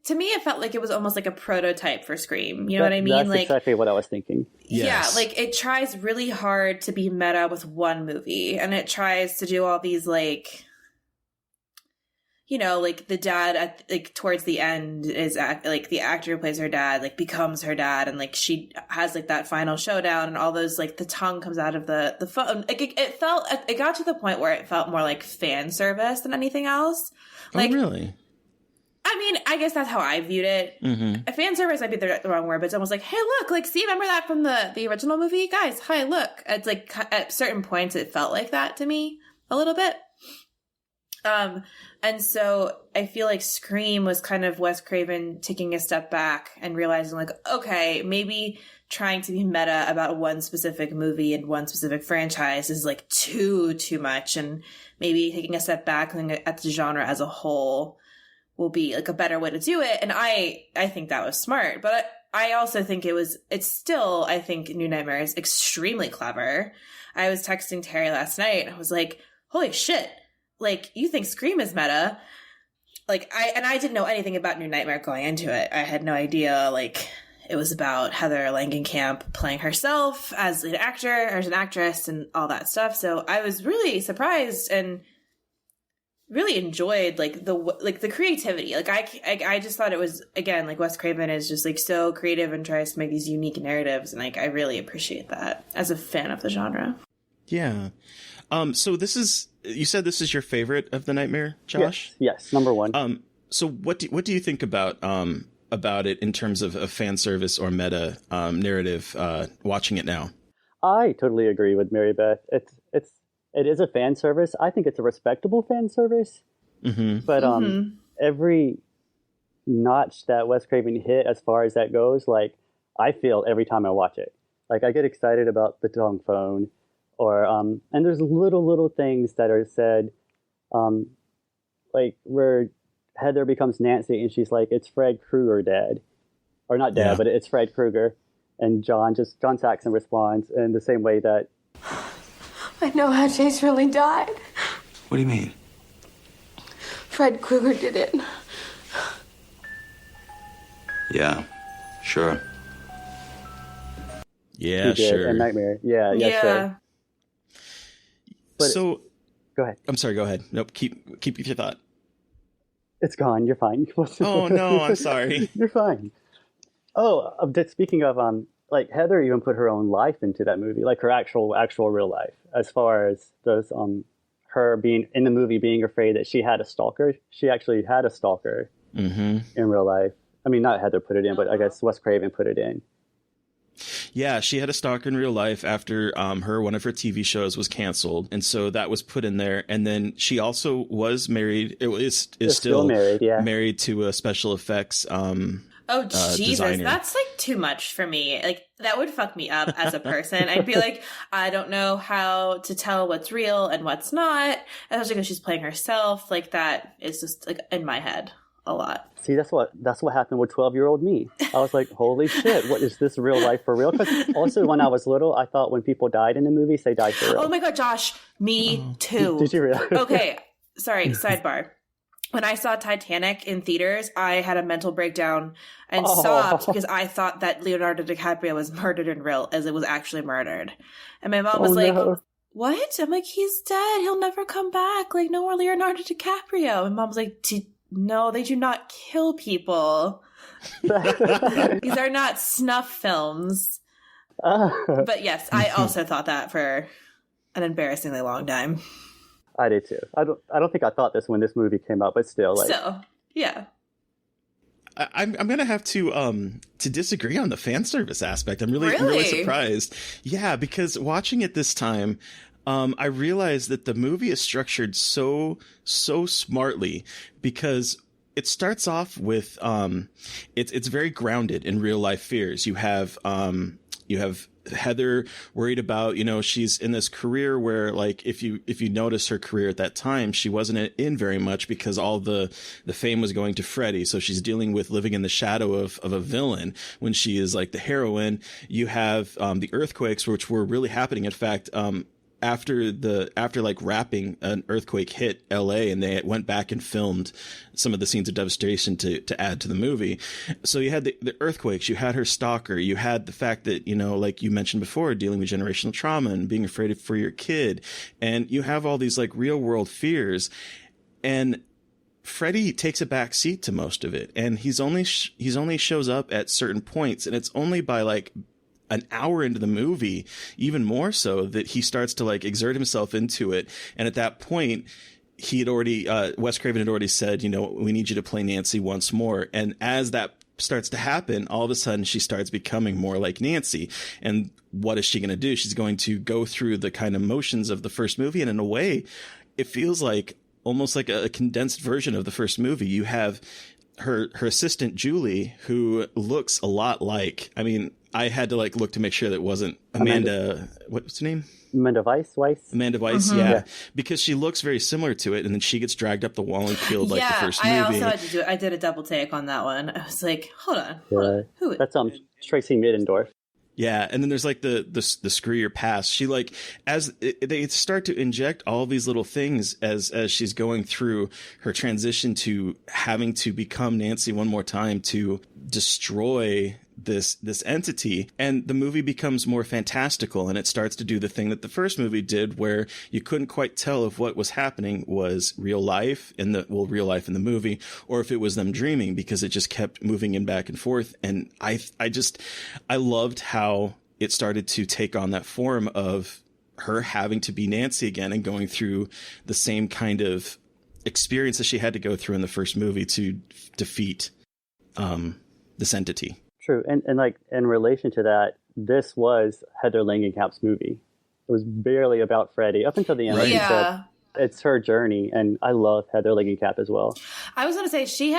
To me, it felt like it was almost like a prototype for Scream. You know what I mean? That's like, exactly what I was thinking. Yeah, Yes. like it tries really hard to be meta with one movie, and it tries to do all these like, you know, like the dad towards the end is like the actor who plays her dad like becomes her dad, and like she has like that final showdown, and all those like the tongue comes out of the phone. Like it got to the point where it felt more like fan service than anything else. Like, oh, really? I mean, I guess that's how I viewed it. A fan service might be the wrong word, but it's almost like, hey, look, like, see, remember that from the original movie? Guys, hi, look. It's like at certain points it felt like that to me a little bit. And so I feel like Scream was kind of Wes Craven taking a step back and realizing like, okay, maybe trying to be meta about one specific movie and one specific franchise is like too much. And maybe taking a step back and looking at the genre as a whole will be like a better way to do it. And I think that was smart, but I also think it's still, I think New Nightmare is extremely clever. I was texting Terry last night. I was like, holy shit. Like, you think Scream is meta? Like, I didn't know anything about New Nightmare going into it. I had no idea, like, it was about Heather Langenkamp playing herself as an actor or as an actress and all that stuff. So I was really surprised and really enjoyed, like, the creativity. Like, I just thought it was, again, like, Wes Craven is just, like, so creative and tries to make these unique narratives. And, like, I really appreciate that as a fan of the genre. Yeah. So you said this is your favorite of the Nightmare, Josh? Yes, number one. So what do you think about it in terms of fan service or meta narrative? Watching it now, I totally agree with Mary Beth. It is a fan service. I think it's a respectable fan service. But every notch that Wes Craven hit as far as that goes, like, I feel every time I watch it. Like, I get excited about the dong phone, or and there's little things that are said, like where Heather becomes Nancy and she's like, it's Fred Krueger dead, or not dead, but it's Fred Krueger, and John Saxon responds in the same way that I know how Chase really died. What do you mean? Fred Krueger did it. Yeah, sure. Yeah, he did, sure. and Nightmare. Yeah, sure. But so, go ahead. I'm sorry. Go ahead. Nope. Keep with your thought. It's gone. You're fine. Oh no, I'm sorry. You're fine. Oh, speaking of like Heather even put her own life into that movie, like her actual real life. As far as those her being in the movie, being afraid that she had a stalker. She actually had a stalker in real life. I mean, not Heather put it in, but I guess Wes Craven put it in. Yeah, she had a stalker in real life after one of her TV shows was canceled, and so that was put in there. And then she also was married. Is still married. Yeah, married to a special effects. Oh Jesus, designer. That's like too much for me. Like that would fuck me up as a person. I'd be like, I don't know how to tell what's real and what's not, especially because she's playing herself. Like that is just like in my head a lot. See, that's what happened with 12-year-old me. I was like, holy shit, what is this real life for real? Because also when I was little, I thought when people died in the movies, they died for real. Oh my God, Josh, me too. Did you realize? Okay, sorry, sidebar. When I saw Titanic in theaters, I had a mental breakdown and sobbed because I thought that Leonardo DiCaprio was murdered in real, as it was actually murdered. And my mom was like, what? I'm like, he's dead. He'll never come back. Like, no more Leonardo DiCaprio. And mom was like, no, they do not kill people. These are not snuff films. But yes, I also thought that for an embarrassingly long time. I did too. I don't think I thought this when this movie came out, but still, yeah. I'm gonna have to disagree on the fan service aspect. I'm really surprised. Yeah, because watching it this time, I realized that the movie is structured so smartly, because it starts off with it's very grounded in real life fears. You have Heather worried about, she's in this career where, like, if you notice her career at that time, she wasn't in very much because all the fame was going to Freddy. So she's dealing with living in the shadow of a villain when she is like the heroine. You have the earthquakes, which were really happening. In fact, after like wrapping, an earthquake hit LA, and they went back and filmed some of the scenes of devastation to add to the movie. So you had the earthquakes, you had her stalker, you had the fact that, like you mentioned before, dealing with generational trauma and being afraid for your kid. And you have all these like real world fears, and Freddy takes a back seat to most of it. And he's only shows up at certain points, and it's only by like an hour into the movie, even more so, that he starts to like exert himself into it. And at that point, he had already, Wes Craven had already said, we need you to play Nancy once more. And as that starts to happen, all of a sudden she starts becoming more like Nancy. And what is she going to do? She's going to go through the kind of motions of the first movie. And in a way, it feels like almost like a condensed version of the first movie. You have her assistant, Julie, who looks a lot like, I had to like look to make sure that it wasn't Amanda. What's her name? Amanda Weiss. Amanda Weiss, yeah, because she looks very similar to it, and then she gets dragged up the wall and killed like the first movie. I also had to do it. I did a double take on that one. I was like, hold on. Who? That's Tracy Middendorf. Yeah, and then there's like the screw your past. She like, they start to inject all these little things as she's going through her transition to having to become Nancy one more time to destroy this entity, and the movie becomes more fantastical, and it starts to do the thing that the first movie did, where you couldn't quite tell if what was happening was real life in the movie, or if it was them dreaming, because it just kept moving in back and forth. And I loved how it started to take on that form of her having to be Nancy again and going through the same kind of experience that she had to go through in the first movie to defeat this entity. True. And like in relation to that, this was Heather Langenkamp's movie. It was barely about Freddy up until the end. Right. Like you said, It's her journey, and I love Heather Langenkamp as well. I was going to say, she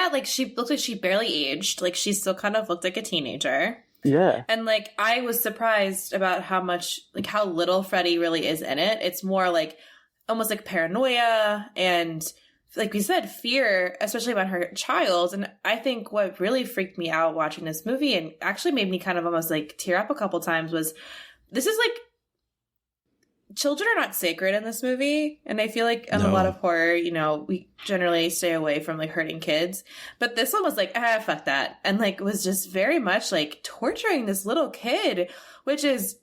looked like she barely aged. Like, she still kind of looked like a teenager. Yeah. And, like, I was surprised about how little Freddie really is in it. It's more like almost like paranoia and, like we said, fear, especially about her child. And I think what really freaked me out watching this movie and actually made me kind of almost like tear up a couple times was, this is like, children are not sacred in this movie. And I feel like in a lot of horror, we generally stay away from like hurting kids. But this one was like, fuck that. And like was just very much like torturing this little kid, which is,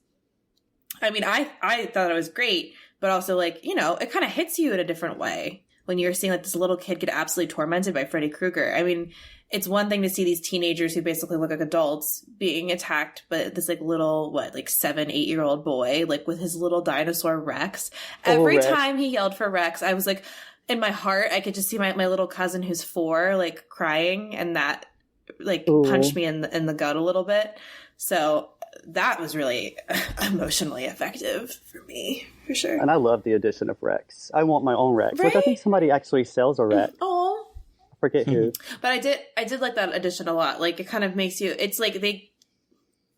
I mean, I thought it was great, but also like, it kind of hits you in a different way when you're seeing like this little kid get absolutely tormented by Freddy Krueger. I mean, it's one thing to see these teenagers who basically look like adults being attacked, but this like little, 7-8-year-old boy, like with his little dinosaur Rex. Every time he yelled for Rex, I was like, in my heart, I could just see my little cousin who's 4, like crying, and that like punched me in the gut a little bit. So that was really emotionally effective for me, for sure. And I love the addition of Rex. I want my own Rex, which I think somebody actually sells a Rex. Oh. Forget who. But I did like that addition a lot. Like, it kind of makes you, it's like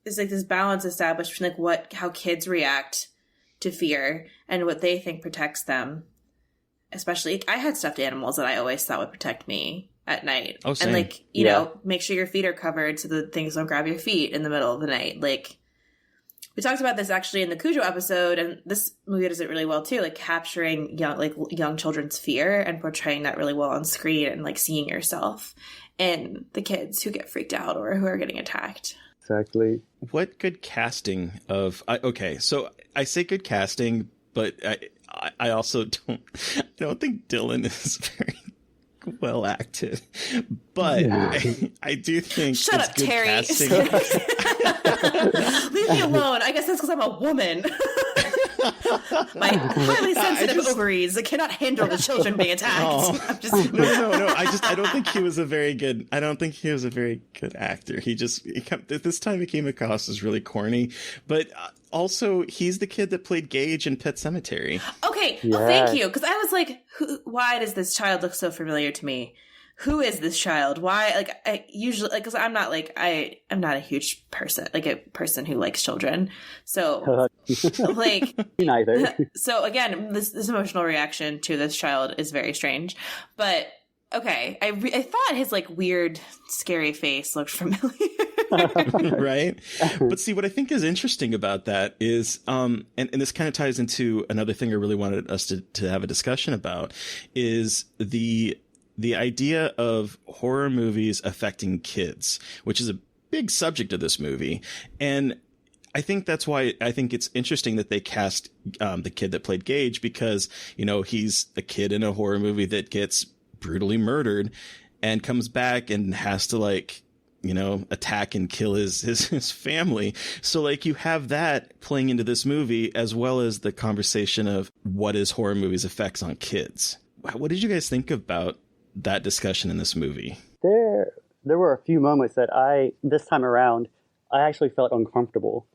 this balance established between like how kids react to fear and what they think protects them. Especially, I had stuffed animals that I always thought would protect me at night. Oh, same. And like, you know, make sure your feet are covered so that things don't grab your feet in the middle of the night. Like, we talked about this actually in the Cujo episode, and this movie does it really well too, like capturing young children's fear and portraying that really well on screen, and like seeing yourself in the kids who get freaked out or who are getting attacked. Exactly. What good casting of okay, so I say good casting, but I also don't think Dylan is very well acted, but I do think Shut it's up, good Terry. casting. Leave me alone. I guess that's because I'm a woman. My highly sensitive ovaries that cannot handle the children being attacked. No. I don't think he was a very good. I don't think he was a very good actor. This time he came across as really corny, but also he's the kid that played Gage in Pet Sematary. Okay, well, thank you, because I was like, why does this child look so familiar to me? Who is this child? Why? Like, I usually, like, because I'm not like, I'm not a huge person, like a person who likes children. So, like, neither. So again, this emotional reaction to this child is very strange. But okay, I thought his like weird, scary face looked familiar. Right? But see, what I think is interesting about that is, and this kind of ties into another thing I really wanted us to have a discussion about, is the idea of horror movies affecting kids, which is a big subject of this movie. And I think that's why I think it's interesting that they cast the kid that played Gage, because, you know, he's a kid in a horror movie that gets brutally murdered and comes back and has to, like, you know, attack and kill his family. So, like, you have that playing into this movie, as well as the conversation of what is horror movies' effects on kids. What did you guys think about that discussion in this movie? There were a few moments that this time around, I actually felt uncomfortable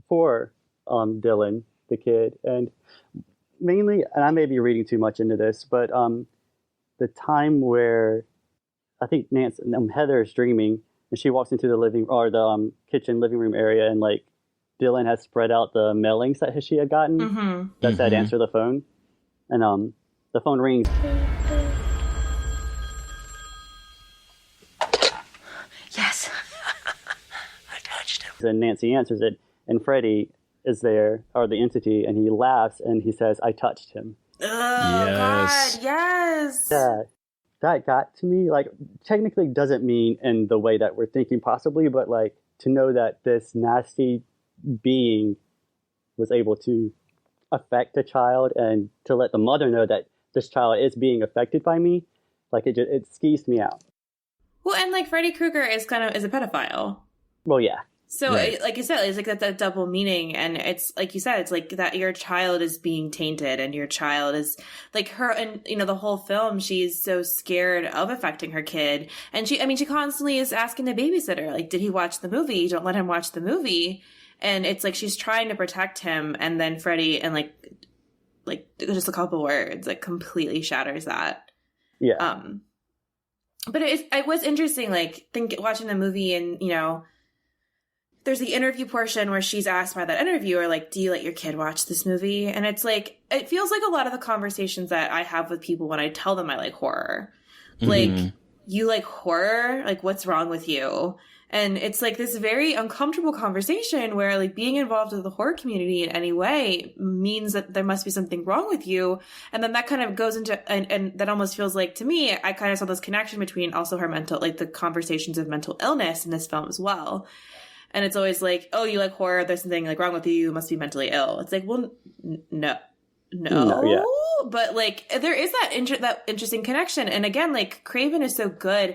for Dylan, the kid. And mainly, and I may be reading too much into this, but the time where I think Heather is dreaming, and she walks into the kitchen living room area, and like Dylan has spread out the mailings that she had gotten that said answer the phone, and the phone rings. Yes. I touched him. And Nancy answers it, and Freddy is there, or the entity, and he laughs and he says, "I touched him." Oh, yes. God, yes. Yeah, that got to me. Like, technically doesn't mean in the way that we're thinking possibly, but like to know that this nasty being was able to affect a child, and to let the mother know that this child is being affected by me, like it skeeved me out. Well, and like Freddy Krueger is a pedophile. Well, yeah. So, like you said, it's like that double meaning, and it's like you said, it's like that your child is being tainted, and your child is like her, and you know the whole film, she's so scared of affecting her kid, and she constantly is asking the babysitter, like, did he watch the movie? Don't let him watch the movie, and it's like she's trying to protect him, and then Freddy and like like just a couple words, like completely shatters that. Yeah. But it was interesting, like watching the movie, and there's the interview portion where she's asked by that interviewer, like, do you let your kid watch this movie? And it's like, it feels like a lot of the conversations that I have with people when I tell them I like horror. Like, you like horror? Like, what's wrong with you? And it's like this very uncomfortable conversation where like being involved with the horror community in any way means that there must be something wrong with you. And then that kind of goes into, and that almost feels like, to me, I kind of saw this connection between also her mental, like the conversations of mental illness in this film as well. And it's always like, oh, you like horror, there's something like wrong with you, you must be mentally ill. It's like, well, no. Yeah. But like there is that interesting connection. And again, like Craven is so good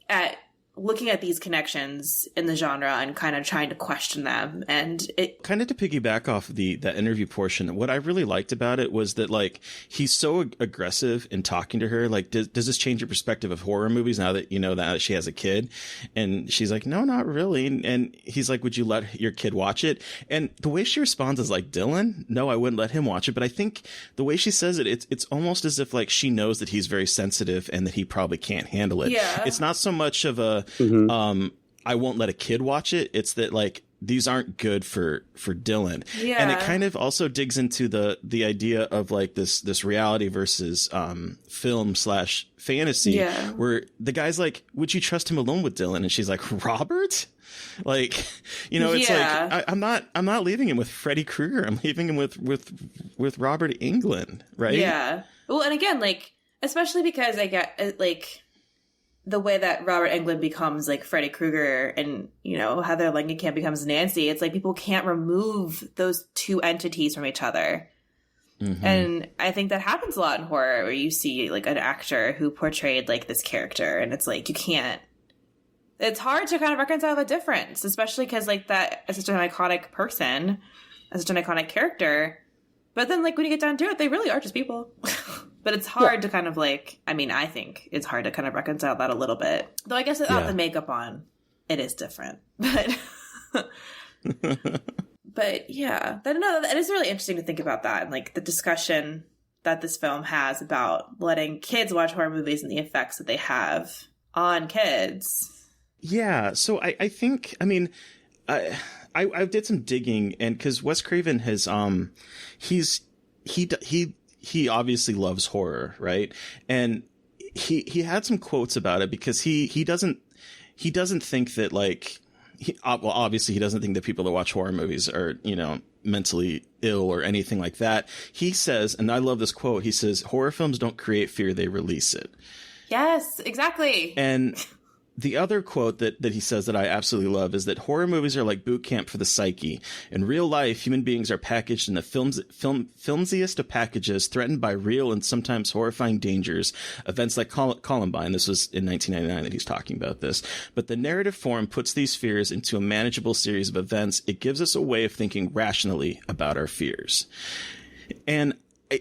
at looking at these connections in the genre and kind of trying to question them. And it kind of, to piggyback off that interview portion, what I really liked about it was that like he's so aggressive in talking to her. Like, does this change your perspective of horror movies now that you know that she has a kid? And she's like, no, not really. And he's like, would you let your kid watch it? And the way she responds is like, Dylan, no, I wouldn't let him watch it. But I think the way she says it, it's almost as if like she knows that he's very sensitive and that he probably can't handle it. Yeah. It's not so much of a I won't let a kid watch it. It's that like these aren't good for Dylan. Yeah. And it kind of also digs into the idea of like this reality versus film / fantasy, where the guy's like, would you trust him alone with Dylan? And she's like, Robert? Like, it's like I'm not leaving him with Freddy Krueger. I'm leaving him with Robert Englund, right? Yeah. Well, and again, like, especially because I get like the way that Robert Englund becomes like Freddy Krueger and, Heather Langenkamp becomes Nancy, it's like people can't remove those two entities from each other. Mm-hmm. And I think that happens a lot in horror where you see like an actor who portrayed like this character and it's like, it's hard to kind of reconcile the difference, especially because like that is such an iconic person, as such an iconic character. But then like when you get down to it, they really are just people. But it's hard to kind of like, I think it's hard to kind of reconcile that a little bit. Though I guess without the makeup on, it is different. But but yeah, it is really interesting to think about that and like the discussion that this film has about letting kids watch horror movies and the effects that they have on kids. Yeah, so I think, I did some digging, and because Wes Craven has he obviously loves horror, right? And he had some quotes about it because he doesn't think that like obviously he doesn't think that people that watch horror movies are mentally ill or anything like that. He says, and I love this quote, he says, horror films don't create fear, they release it. Yes, exactly. And the other quote that he says that I absolutely love is that horror movies are like boot camp for the psyche. In real life, human beings are packaged in the filmsiest of packages, threatened by real and sometimes horrifying dangers. Events like Columbine, this was in 1999 that he's talking about this. But the narrative form puts these fears into a manageable series of events. It gives us a way of thinking rationally about our fears. And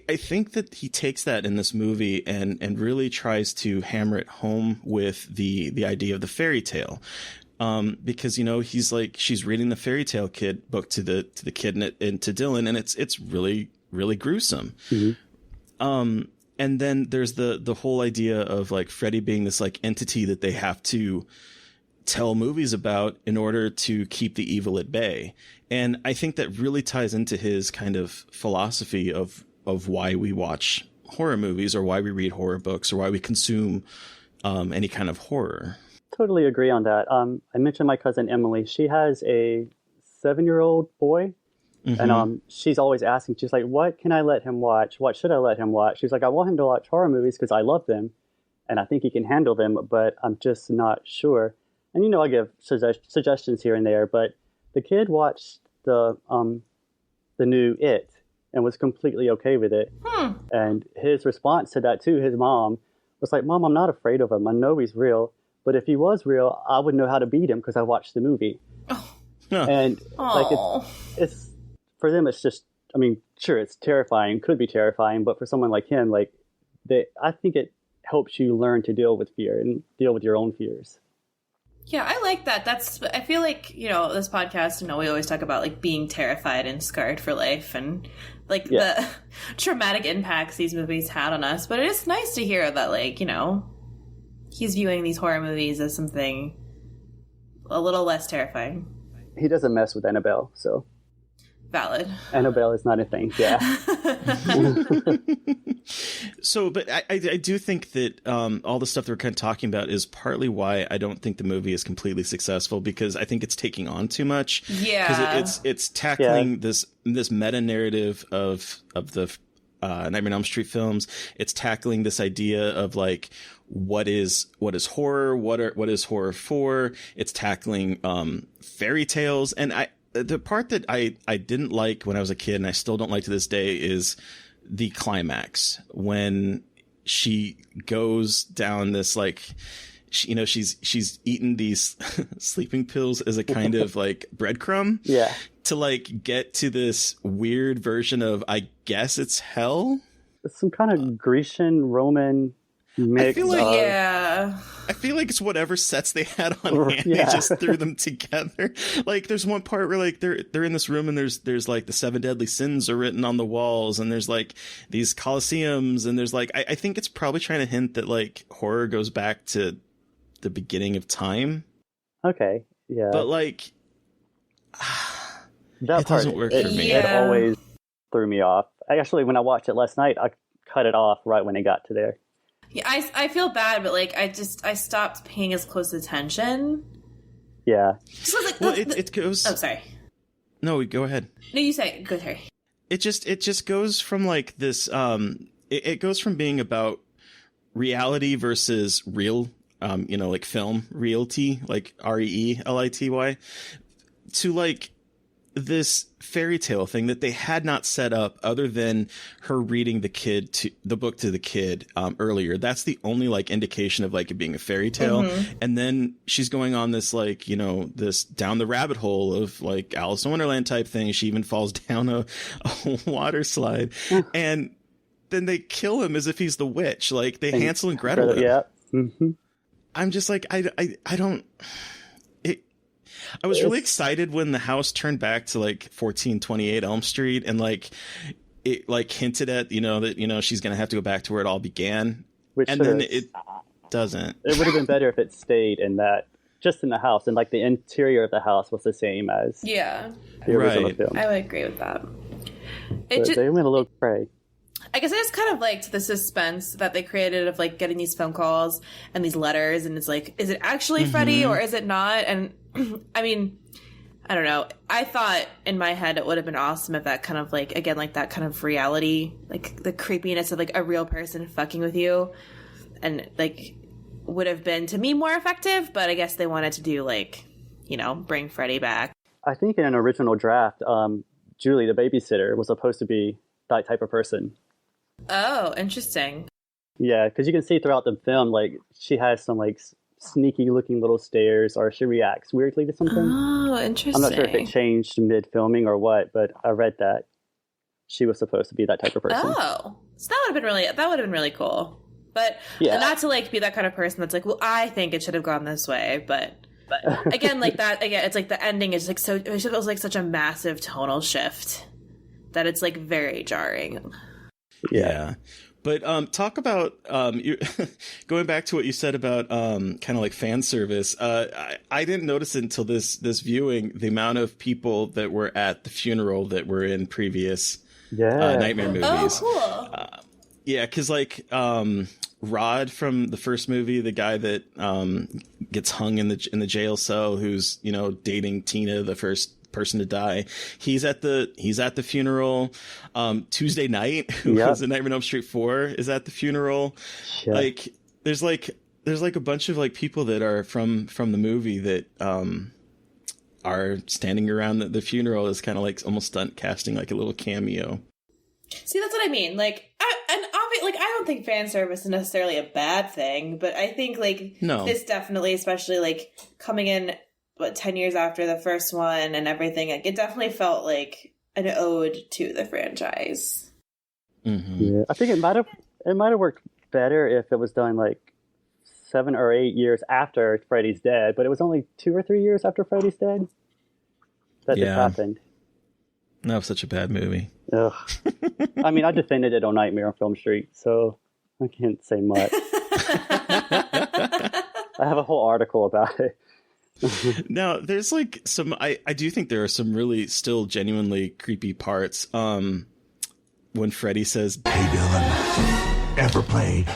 I think that he takes that in this movie and really tries to hammer it home with the idea of the fairy tale. Because, he's like, she's reading the fairy tale kid book to the kid and to Dylan, and it's really, really gruesome. Mm-hmm. And then there's the whole idea of like Freddy being this like entity that they have to tell movies about in order to keep the evil at bay. And I think that really ties into his kind of philosophy of why we watch horror movies or why we read horror books or why we consume any kind of horror. Totally agree on that. I mentioned my cousin Emily. She has a 7-year-old boy. Mm-hmm. And she's always asking, she's like, what can I let him watch? What should I let him watch? She's like, I want him to watch horror movies because I love them. And I think he can handle them, but I'm just not sure. And, I give suggestions here and there, but the kid watched the new It and was completely okay with it. And his response to that, too, his mom was like, Mom, I'm not afraid of him. I know he's real. But if he was real, I would know how to beat him because I watched the movie. Oh. And like it's for them, it's just, sure, it's terrifying, could be terrifying. But for someone like him, like I think it helps you learn to deal with fear and deal with your own fears. Yeah, I like that. I feel like, this podcast, we always talk about like being terrified and scarred for life and like the traumatic impacts these movies had on us. But it is nice to hear that, like, he's viewing these horror movies as something a little less terrifying. He doesn't mess with Annabelle, so. Valid. Annabelle is not a thing, yeah. So, but I do think that all the stuff that we're kind of talking about is partly why I don't think the movie is completely successful, because I think it's taking on too much. Yeah. Because it's tackling this meta narrative of the Nightmare on Elm Street films. It's tackling this idea of like what is horror, what is horror for. It's tackling fairy tales, and the part that I didn't like when I was a kid, and I still don't like to this day, is the climax when she goes down this like, she's eaten these sleeping pills as a kind of like breadcrumb, to like get to this weird version of, I guess it's hell. It's some kind of Grecian Roman mix. I feel like it's whatever sets they had on hand. They just threw them together. Like there's one part where like they're in this room and there's like the 7 deadly sins are written on the walls, and there's like these Colosseums, and there's like I think it's probably trying to hint that like horror goes back to the beginning of time. Okay, yeah. But like that it doesn't work for me. It always threw me off. Actually, when I watched it last night, I cut it off right when it got to there. Yeah, I feel bad, but like I stopped paying as close attention. Yeah. So like, it goes. Oh, sorry. No, go ahead. No, you say. Go ahead. It just goes from like this. It goes from being about reality versus real. Like film realty, like REELITY, to like this fairy tale thing that they had not set up other than her reading the book to the kid earlier. That's the only like indication of like it being a fairy tale. Mm-hmm. And then she's going on this like, this down the rabbit hole of like Alice in Wonderland type thing. She even falls down a water slide and then they kill him as if he's the witch. Like they Hansel and Gretel him. Yeah. Mm-hmm. I'm just like, I don't. I was really excited when the house turned back to like 1428 Elm Street, and like it like hinted at that she's gonna have to go back to where it all began, and then it doesn't. It would have been better if it stayed in that, just in the house, and like the interior of the house was the same as the original film. I would agree with that. They went a little cray. I guess I just kind of liked the suspense that they created of like getting these phone calls and these letters, and it's like, is it actually Freddy or is it not? And I mean, I don't know. I thought in my head it would have been awesome if that kind of like, again, like that kind of reality, like the creepiness of like a real person fucking with you, and like would have been to me more effective. But I guess they wanted to do like, bring Freddy back. I think in an original draft, Julie, the babysitter, was supposed to be that type of person. Oh, interesting. Yeah, because you can see throughout the film, like, she has some, like, sneaky-looking little stares, or she reacts weirdly to something. Oh, interesting. I'm not sure if it changed mid-filming or what, but I read that she was supposed to be that type of person. Oh, so that would have been really cool. But not to, like, be that kind of person that's like, well, I think it should have gone this way, but again, like that, again, it's like the ending is, like, so, it feels like such a massive tonal shift that it's, like, very jarring. Yeah. But talk about going back to what you said about kind of like fan service. I didn't notice until this viewing the amount of people that were at the funeral that were in previous Nightmare movies. Oh, cool. Yeah, because like Rod from the first movie, the guy that gets hung in the jail cell, who's dating Tina, the first person to die, he's at the funeral. Tuesday Night, who was in Nightmare on Elm Street 4, is at the funeral. Like there's like a bunch of like people that are from the movie that are standing around the funeral as kind of like almost stunt casting, like a little cameo. See, that's what I mean. Like, I don't think fan service is necessarily a bad thing, but I think like this definitely, especially like coming in 10 years after the first one and everything, like, it definitely felt like an ode to the franchise. Mm-hmm. Yeah, I think it might have worked better if it was done like 7 or 8 years after Freddy's dead, but it was only 2 or 3 years after Freddy's dead that this happened. That was such a bad movie. Ugh. I mean, I defended it on Nightmare on Film Street, so I can't say much. I have a whole article about it. Now, there's like some, I do think there are some really still genuinely creepy parts. When Freddy says, "Hey Dylan, ever played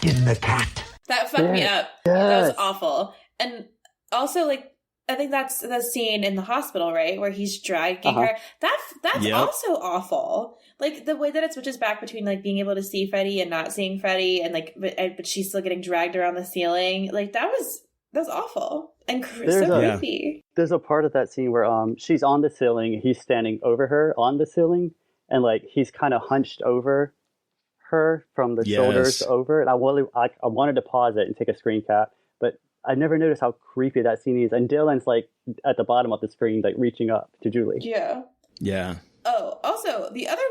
in the cat?" That fucked me up. Yes. That was awful. And also, like, I think that's the scene in the hospital, right, where he's dragging her. That's also awful. Like the way that it switches back between like being able to see Freddy and not seeing Freddy, and like, but she's still getting dragged around the ceiling. Like that was awful and so creepy. There's a part of that scene where she's on the ceiling, he's standing over her on the ceiling, and like he's kind of hunched over her from the shoulders over. And I wanted to pause it and take a screen cap, but I never noticed how creepy that scene is. And Dylan's like at the bottom of the screen, like reaching up to Julie. Yeah. Oh, also the other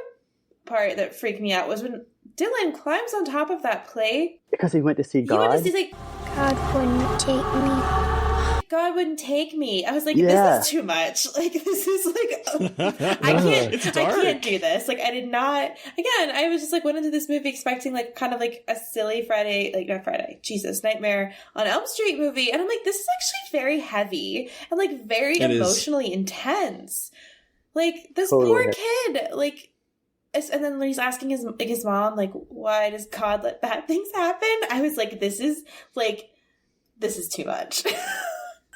part that freaked me out was when Dylan climbs on top of that plate because he went to see God. He went to see, like, God wouldn't take me. God wouldn't take me. I was like, this is too much. Like, this is like, I can't do this. Like, I did not. Again, I was just like went into this movie expecting like kind of like a silly Nightmare on Elm Street movie, and I'm like, this is actually very heavy and like very emotionally intense. Like this poor kid, like. And then he's asking his mom, like, why does God let bad things happen? I was like, this is too much.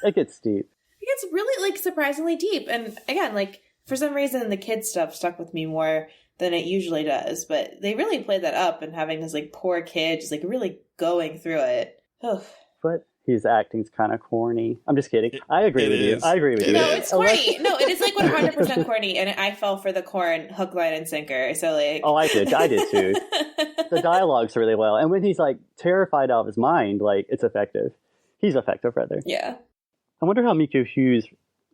It gets deep. It gets really, like, surprisingly deep. And again, like, for some reason, the kid stuff stuck with me more than it usually does. But they really played that up, and having this, like, poor kid just, like, really going through it. Ugh. But his acting's kind of corny. I'm just kidding. I agree with you. I agree with you. No, it's corny. No, it is like 100% corny, and I fell for the corn hook, line, and sinker. So like, oh, I did too. The dialogue's really well, and when he's like terrified out of his mind, like it's effective. He's effective, rather. Yeah. I wonder how Miko Hughes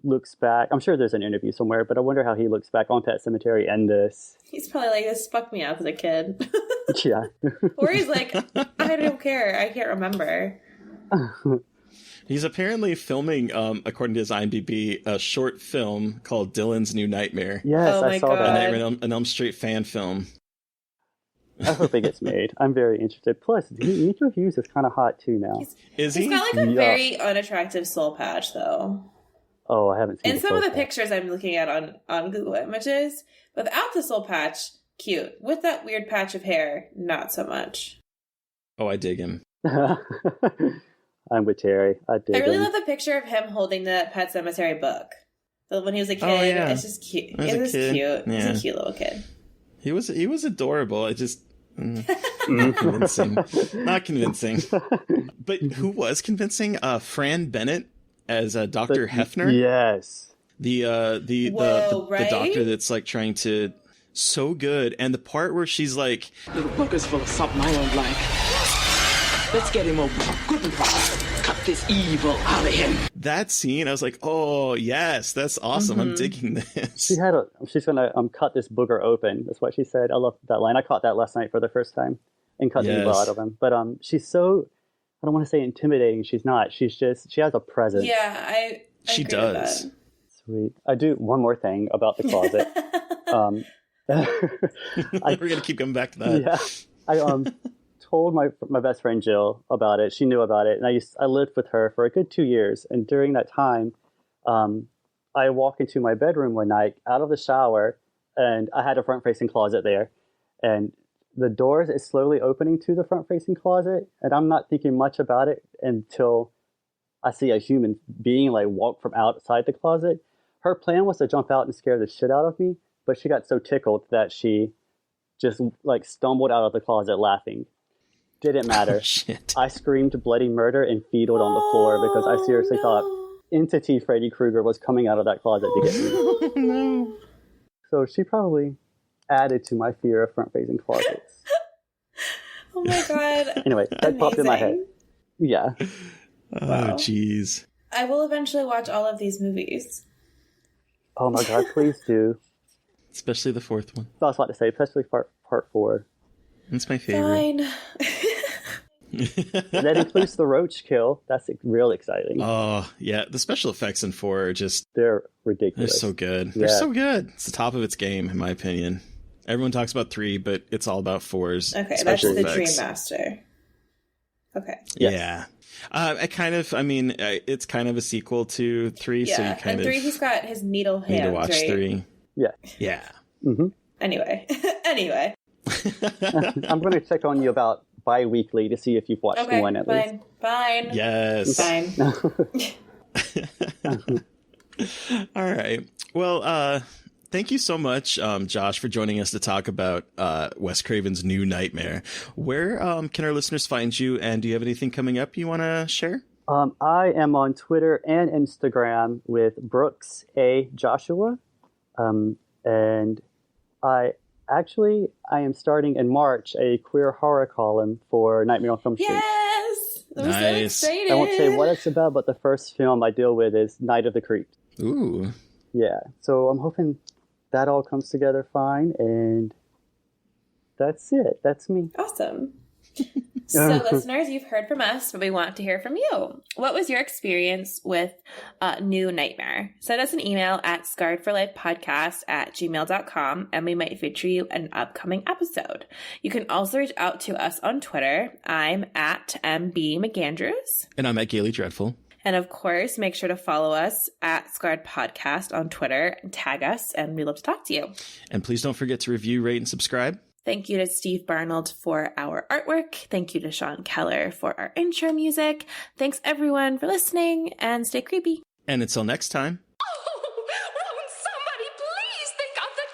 looks back. I'm sure there's an interview somewhere, but I wonder how he looks back on Pet Sematary and this. He's probably like, this fucked me up as a kid. Yeah. Or he's like, I don't care. I can't remember. He's apparently filming, according to his IMDb, a short film called Dylan's New Nightmare. Yes, I saw that. An Elm Street fan film. I hope it gets made. I'm very interested. Plus, Miko Hughes is kind of hot too now. Is he? He's got like a very unattractive soul patch, though. Oh, I haven't seen. And some of the pictures I'm looking at on Google Images, without the soul patch, cute. With that weird patch of hair, not so much. Oh, I dig him. I'm with Terry. I really love the picture of him holding the Pet Sematary book. When he was a kid, it's just cute. It was cute. Yeah. He's a cute little kid. He was adorable. I just not convincing. Not convincing. But who was convincing? Fran Bennett as Dr. Hefner. Yes. The doctor that's like trying to so good, and the part where she's like, "Little bugger's full of something I don't like. Let's get him over good and proper. Cut this evil out of him." That scene, I was like, "Oh yes, that's awesome! I'm digging this." She's gonna cut this booger open. That's what she said. I love that line. I caught that last night for the first time, and cut the evil out of him. But she's so, I don't want to say intimidating. She's not. She has a presence. Yeah, she does. Sweet. I do one more thing about the closet. We're gonna keep coming back to that. Yeah, I told my best friend Jill about it. She knew about it, and I lived with her for a good 2 years. And during that time, I walked into my bedroom one night out of the shower, and I had a front-facing closet there, and the doors is slowly opening to the front-facing closet, and I'm not thinking much about it until I see a human being like walk from outside the closet. Her plan was to jump out and scare the shit out of me, but she got so tickled that she just like stumbled out of the closet laughing. Didn't matter. Oh, shit. I screamed bloody murder and fetaled on the floor because I seriously thought entity Freddy Krueger was coming out of that closet to get me. Oh, no. So she probably added to my fear of front-facing closets. Oh my god. Anyway, that popped in my head. Yeah. Oh, jeez. I will eventually watch all of these movies. Oh my god, please do. Especially the fourth one. I was about to say, especially part 4. That's my favorite. Fine. That includes the roach kill. That's real exciting. Oh, yeah. The special effects in 4 are just... They're ridiculous. They're so good. Yeah. They're so good. It's the top of its game, in my opinion. Everyone talks about 3, but it's all about 4's Okay, that's special the effects. Dream Master. Okay. Yes. Yeah. It's kind of a sequel to 3, so you kind and 3, he's got his needle hands, need to watch right? 3. Yeah. Yeah. Mm-hmm. Anyway. I'm going to check on you about bi-weekly to see if you've watched one at least. Fine. Yes. Fine. All right. Well, thank you so much, Josh, for joining us to talk about Wes Craven's New Nightmare. Where can our listeners find you, and do you have anything coming up you want to share? I am on Twitter and Instagram with Brooks A. Joshua. And I am starting in March a queer horror column for Nightmare on Film Street. Yes! I'm so excited. I won't say what it's about, but the first film I deal with is Night of the Creeps. Ooh. Yeah, so I'm hoping that all comes together fine, and that's it. That's me. Awesome. So, listeners, you've heard from us, but we want to hear from you. What was your experience with New Nightmare? Send us an email at scarredforlifepodcast@gmail.com, and we might feature you in an upcoming episode. You can also reach out to us on Twitter. I'm at MB McAndrews. And I'm at Gaily Dreadful. And of course, make sure to follow us at Scarred Podcast on Twitter and tag us, and we'd love to talk to you. And please don't forget to review, rate, and subscribe. Thank you to Steve Barnold for our artwork. Thank you to Sean Keller for our intro music. Thanks everyone for listening, and stay creepy. And until next time. Somebody please think of the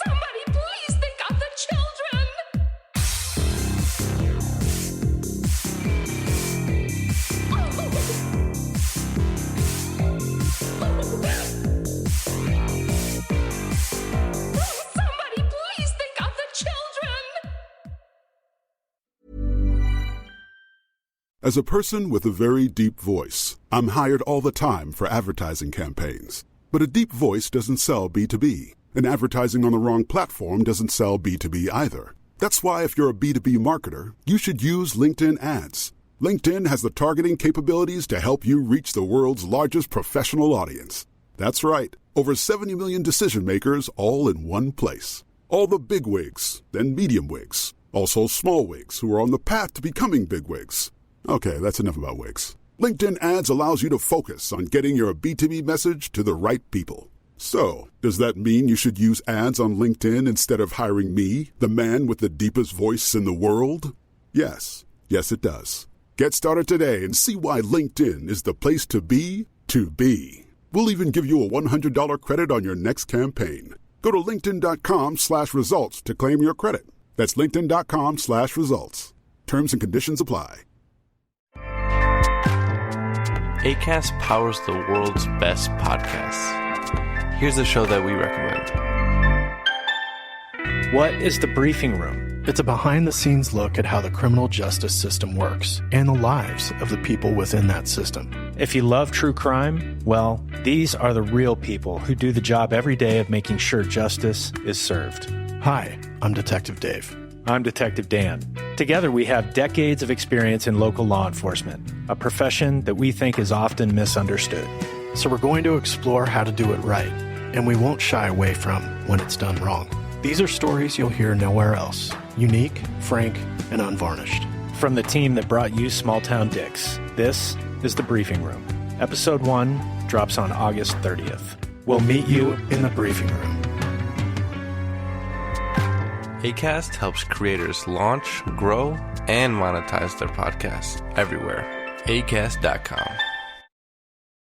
Somebody please think of the children. Somebody please think of the children. As a person with a very deep voice, I'm hired all the time for advertising campaigns. But a deep voice doesn't sell B2B, and advertising on the wrong platform doesn't sell B2B either. That's why if you're a B2B marketer, you should use LinkedIn ads. LinkedIn has the targeting capabilities to help you reach the world's largest professional audience. That's right, over 70 million decision makers all in one place. All the big wigs, then medium wigs, also small wigs who are on the path to becoming big wigs. Okay, that's enough about wigs. LinkedIn ads allows you to focus on getting your B2B message to the right people. So, does that mean you should use ads on LinkedIn instead of hiring me, the man with the deepest voice in the world? Yes. Yes, it does. Get started today and see why LinkedIn is the place to be to be. We'll even give you a $100 credit on your next campaign. Go to linkedin.com/results to claim your credit. That's linkedin.com/results. Terms and conditions apply. Acast powers the world's best podcasts. Here's a show that we recommend. What is The Briefing Room? It's a behind-the-scenes look at how the criminal justice system works and the lives of the people within that system. If you love true crime, well, these are the real people who do the job every day of making sure justice is served. Hi, I'm Detective Dave. I'm Detective Dan. Together we have decades of experience in local law enforcement, a profession that we think is often misunderstood. So we're going to explore how to do it right, and we won't shy away from when it's done wrong. These are stories you'll hear nowhere else. Unique, frank, and unvarnished. From the team that brought you Small Town Dicks, this is The Briefing Room. Episode 1 drops on August 30th. We'll meet you in the briefing room. Acast helps creators launch, grow, and monetize their podcasts everywhere. Acast.com.